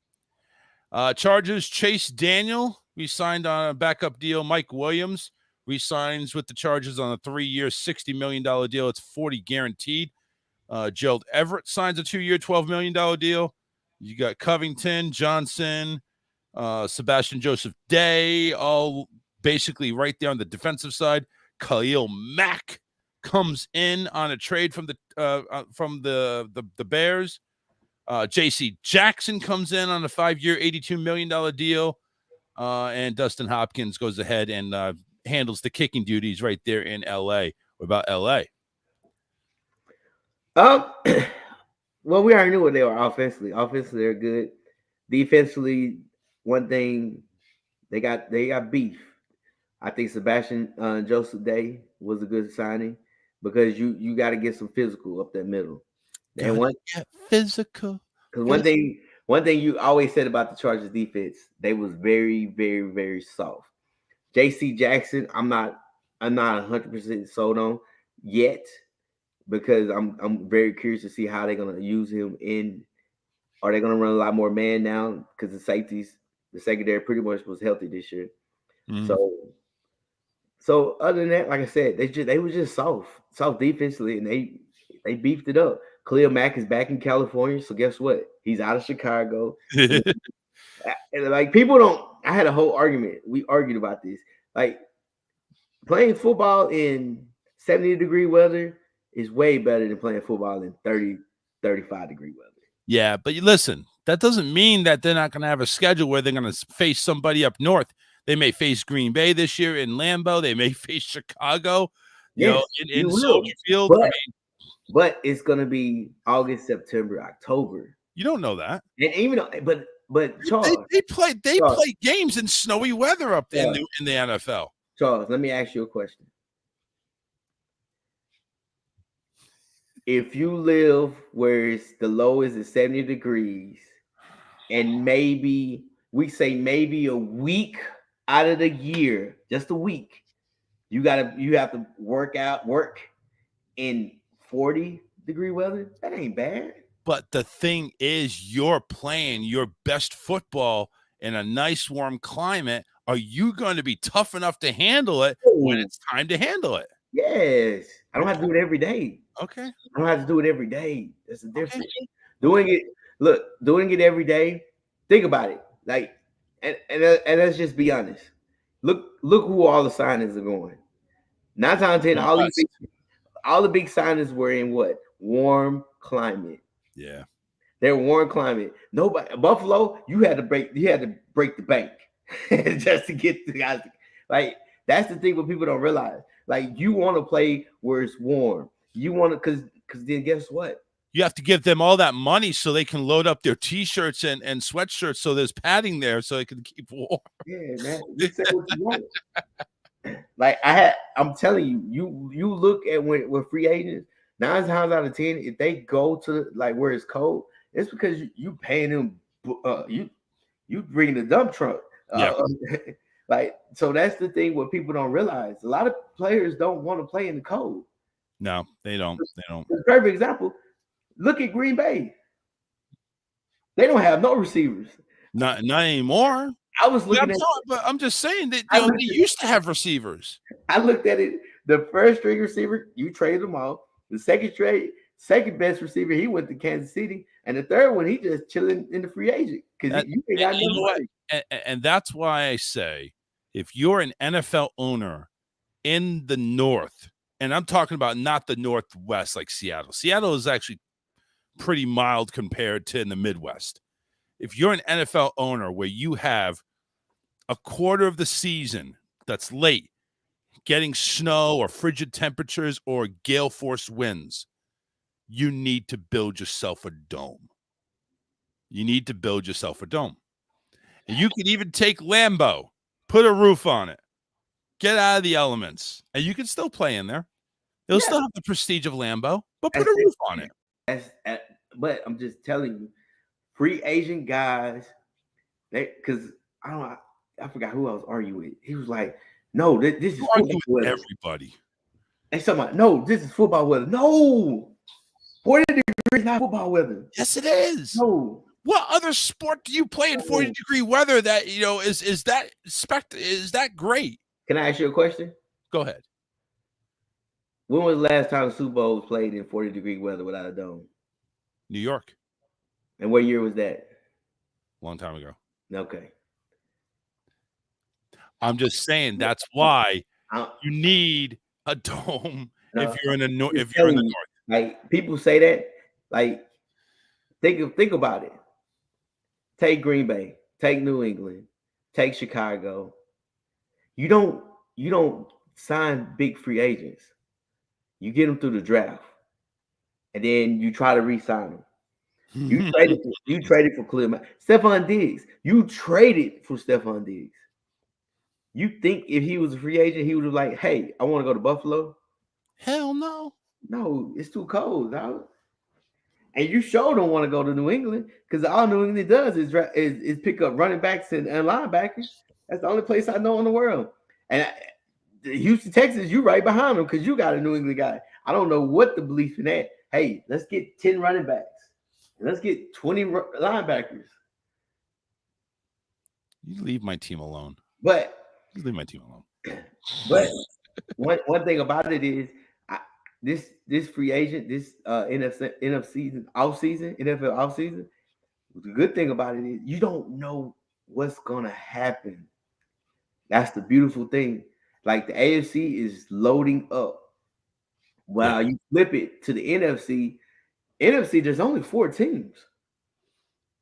Chargers Chase Daniel re-signed on a backup deal. Mike Williams re-signs with the Chargers on a 3-year, $60 million deal. It's 40 guaranteed. Gerald Everett signs a 2-year, $12 million deal. You got Covington, Johnson, Sebastian Joseph Day, all basically right there on the defensive side. Khalil Mack comes in on a trade from the Bears. J.C. Jackson comes in on a 5-year, $82 million deal. And Dustin Hopkins goes ahead and handles the kicking duties right there in L.A. What about L.A.? Well, we already knew what they were offensively. Offensively, they're good. Defensively, one thing they got beef. I think Sebastian Joseph Day was a good signing because you got to get some physical up that middle. And Get physical. Because one thing you always said about the Chargers defense, they was very, very, very soft. J.C. Jackson, I'm not 100% sold on yet because I'm very curious to see how they're gonna use him in. Are they gonna run a lot more man now? Because the secondary pretty much was healthy this year. Mm-hmm. So other than that, like I said, they was just soft defensively, and they beefed it up. Khalil Mack is back in California, so guess what? He's out of Chicago. And like people don't. I had a whole argument. We argued about this. Like playing football in 70-degree weather is way better than playing football in 30, 35-degree weather. Yeah, but you listen, that doesn't mean that they're not going to have a schedule where they're going to face somebody up north. They may face Green Bay this year in Lambeau. They may face Chicago, in Soldier Field. But it's going to be August, September, October. You don't know that. And even but Charles, they play games in snowy weather up in the NFL. Charles, let me ask you a question. If you live where it's the lowest is 70 degrees, and maybe a week out of the year, just a week, you have to work in 40-degree weather, that ain't bad. But the thing is, you're playing your best football in a nice warm climate. Are you going to be tough enough to handle it when it's time to handle it? Yes. I don't have to do it every day. Okay. I don't have to do it every day. That's the difference. Doing it every day. Think about it. Like, and let's just be honest. Look who all the signings are going. 9 times 10, all the big signings were in what? Warm climate. Yeah. They're warm climate. Nobody Buffalo, you had to break the bank just to get the guys. Like, that's the thing what people don't realize. Like, you want to play where it's warm. You want to because then guess what? You have to give them all that money so they can load up their T-shirts and sweatshirts so there's padding there so they can keep warm. Yeah, man. You say what you want. Like I'm telling you, you look at when free agents, 9 times out of 10, if they go to like where it's cold, it's because you paying them. You bring the dump truck. Like, so that's the thing what people don't realize. A lot of players don't want to play in the cold. No, they don't. Perfect example. Look at Green Bay. They don't have no receivers. Not anymore. I was looking but I'm just saying that they used to have receivers. I looked at it. The first string receiver, you traded them off. The second best receiver, he went to Kansas City, and the third one, he just chilling in the free agent because you ain't got nobody. And that's why I say, if you're an NFL owner in the North, and I'm talking about not the Northwest like Seattle. Seattle is actually pretty mild compared to in the Midwest. If you're an NFL owner where you have a quarter of the season that's late, getting snow or frigid temperatures or gale force winds, you need to build yourself a dome. You need to build yourself a dome. And you can even take Lambeau, put a roof on it, get out of the elements, and you can still play in there. It'll still have the prestige of Lambeau, but put a roof on it. But I'm just telling you, free agent guys because I forgot who I was arguing with. He was like, "No, this is You argue football with weather." everybody. They talking about, "No, this is football weather." No, 40 degrees not football weather. Yes, it is. No. What other sport do you play in 40-degree weather that is that great? Can I ask you a question? Go ahead. When was the last time the Super Bowl was played in 40-degree weather without a dome? New York, And what year was that? long time ago. Okay. I'm just saying that's why I, you need a dome if you're in the north. If you're in the north, like people say that, like think about it. Take Green Bay, take New England, take Chicago. You don't sign big free agents. You get them through the draft, and then you try to re-sign them. You traded for Khalil Stephon Diggs. You traded for Stephon Diggs. You think if he was a free agent, he would have like, "Hey, I want to go to Buffalo." Hell no. No, it's too cold, dog. And you sure don't want to go to New England because all New England does is pick up running backs and linebackers. That's the only place I know in the world. And Houston, Texas, you right behind them because you got a New England guy. I don't know what the belief in that. Hey, let's get 10 running backs. Let's get 20 linebackers. You leave my team alone. But You leave my team alone. But one thing about it is this free agent, this NFL offseason. The good thing about it is you don't know what's gonna happen. That's the beautiful thing. Like the AFC is loading up. While you flip it to the NFC, there's only 4 teams.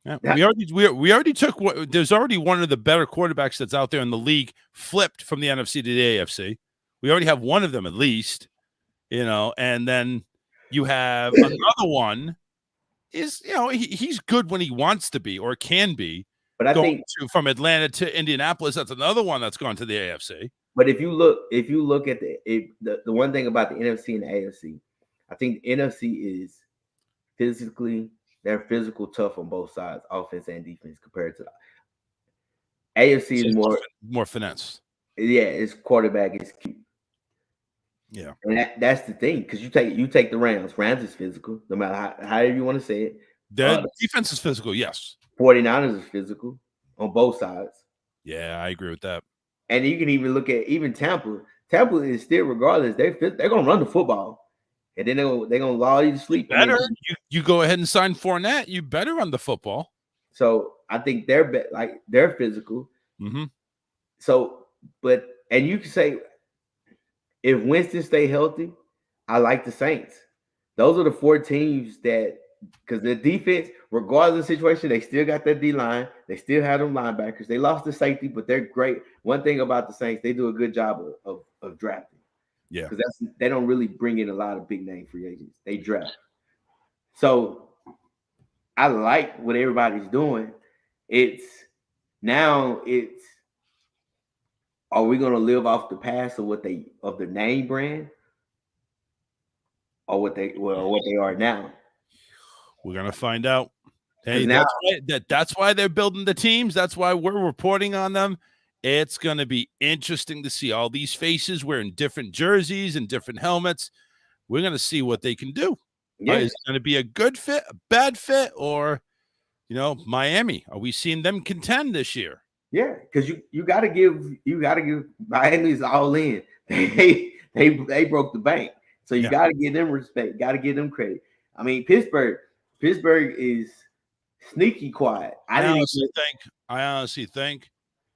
Yeah, we already took there's already one of the better quarterbacks that's out there in the league flipped from the NFC to the AFC. We already have one of them at least, and then you have another one he's good when he wants to be or can be. But I think from Atlanta to Indianapolis, that's another one that's gone to the AFC. But if you look at the one thing about the NFC and the AFC, I think the NFC is they're physical tough on both sides, offense and defense, compared to the AFC is more finesse. Yeah, it's quarterback is cute. Yeah, and that's the thing because you take the Rams. Rams is physical, no matter however you want to say it. Their defense is physical, yes. 49ers is physical on both sides. Yeah, I agree with that. And you can even look at even Tampa. Tampa is still, regardless, they're gonna run the football, and then they're gonna lull you to sleep. Better you go ahead and sign Fournette. You better run the football. So I think they're physical. Mm-hmm. So, and you can say if Winston stay healthy, I like the Saints. Those are the 4 teams that, because the defense, regardless of the situation, they still got that D line. They still have them linebackers. They lost the safety, but they're great. One thing about the Saints, they do a good job of drafting. Yeah, because they don't really bring in a lot of big name free agents. They draft. So I like what everybody's doing. Are we going to live off the past of the name brand, or what they are now? We're gonna find out. Hey, that's why they're building the teams. That's why we're reporting on them. It's gonna be interesting to see all these faces wearing different jerseys and different helmets. We're gonna see what they can do. Yeah. Is it gonna be a good fit, a bad fit, or Miami? Are we seeing them contend this year? Yeah, because you got to give Miami's all in. They broke the bank, so you got to give them respect. Got to give them credit. I mean, Pittsburgh is sneaky quiet. I honestly think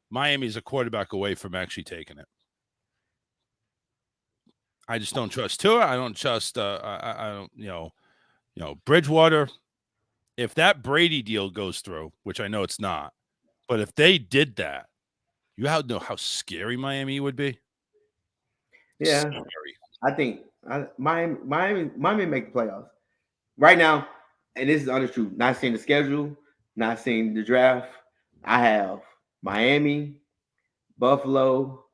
Miami's a quarterback away from actually taking it. I just don't trust Tua. I don't trust. I don't. Bridgewater. If that Brady deal goes through, which I know it's not. But if they did that, you know how scary Miami would be. Yeah, scary. I think Miami make the playoffs right now, and this is untrue. Not seeing the schedule, not seeing the draft. I have Miami, Buffalo,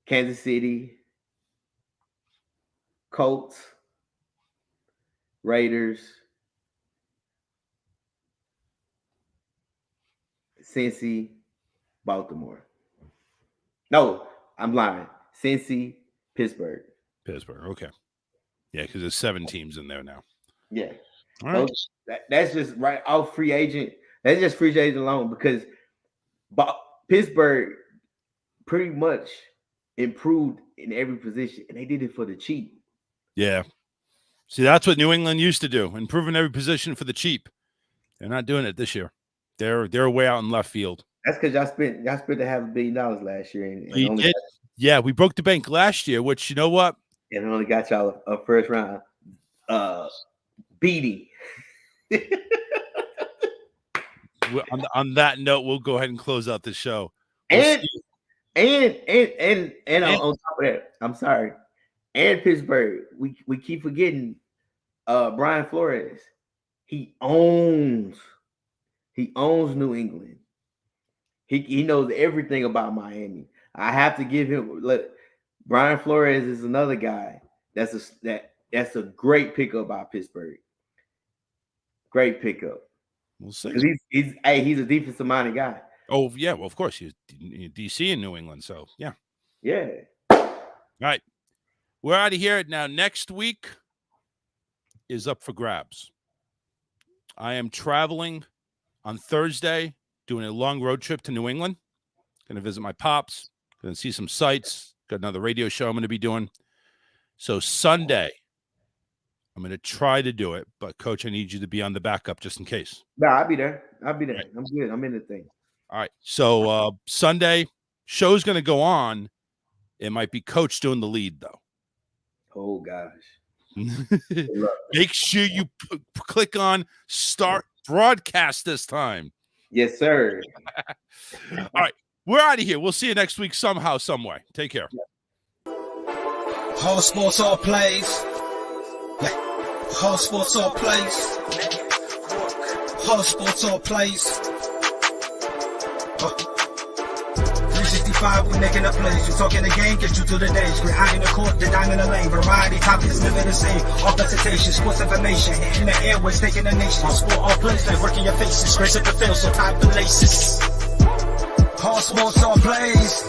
Kansas City, Colts, Raiders, Cincy, Baltimore. No, I'm lying. Cincy, Pittsburgh. Pittsburgh. Okay. Yeah, because there's 7 teams in there now. Yeah. All right. That's just right off free agent. That's just free agent alone because Pittsburgh pretty much improved in every position, and they did it for the cheap. Yeah. See, that's what New England used to do, improving every position for the cheap. They're not doing it this year. They're way out in left field. That's because y'all spent $500 million last year, and We did. Yeah, we broke the bank last year, which you know what? And only got y'all a first round beating. On that note, we'll go ahead and close out the show. And on top of that, I'm sorry. And Pittsburgh, we keep forgetting Brian Flores. He owns New England. He knows everything about Miami. I have to give him. Look, Brian Flores is another guy. That's a great pickup by Pittsburgh. Great pickup. We'll see. He's a defensive minded guy. Oh yeah, well of course he's DC in New England, so yeah. Yeah. All right, we're out of here now. Next week is up for grabs. I am traveling on Thursday, doing a long road trip to New England. Going to visit my pops. Going to see some sights. Got another radio show I'm going to be doing. So Sunday, I'm going to try to do it, but Coach, I need you to be on the backup just in case. No, I'll be there. Right. I'm good. I'm in the thing. All right. So Sunday, show's going to go on. It might be Coach doing the lead, though. Oh, gosh. Make sure you click on start broadcast this time. Yes, sir. All right. We're out of here. We'll see you next week somehow, some way. Take care. All sports, all plays. All sports, all plays. All sports, all plays. 365, we making a plays. You talking the game, get you to the days. We're high in the court, the dime in the lane. Variety topics, living the same. All presentation, sports information. Hitting the airways, taking the nation. All sport, all plays, like working your faces. Grace at the field, so tie the laces. All sports, all plays.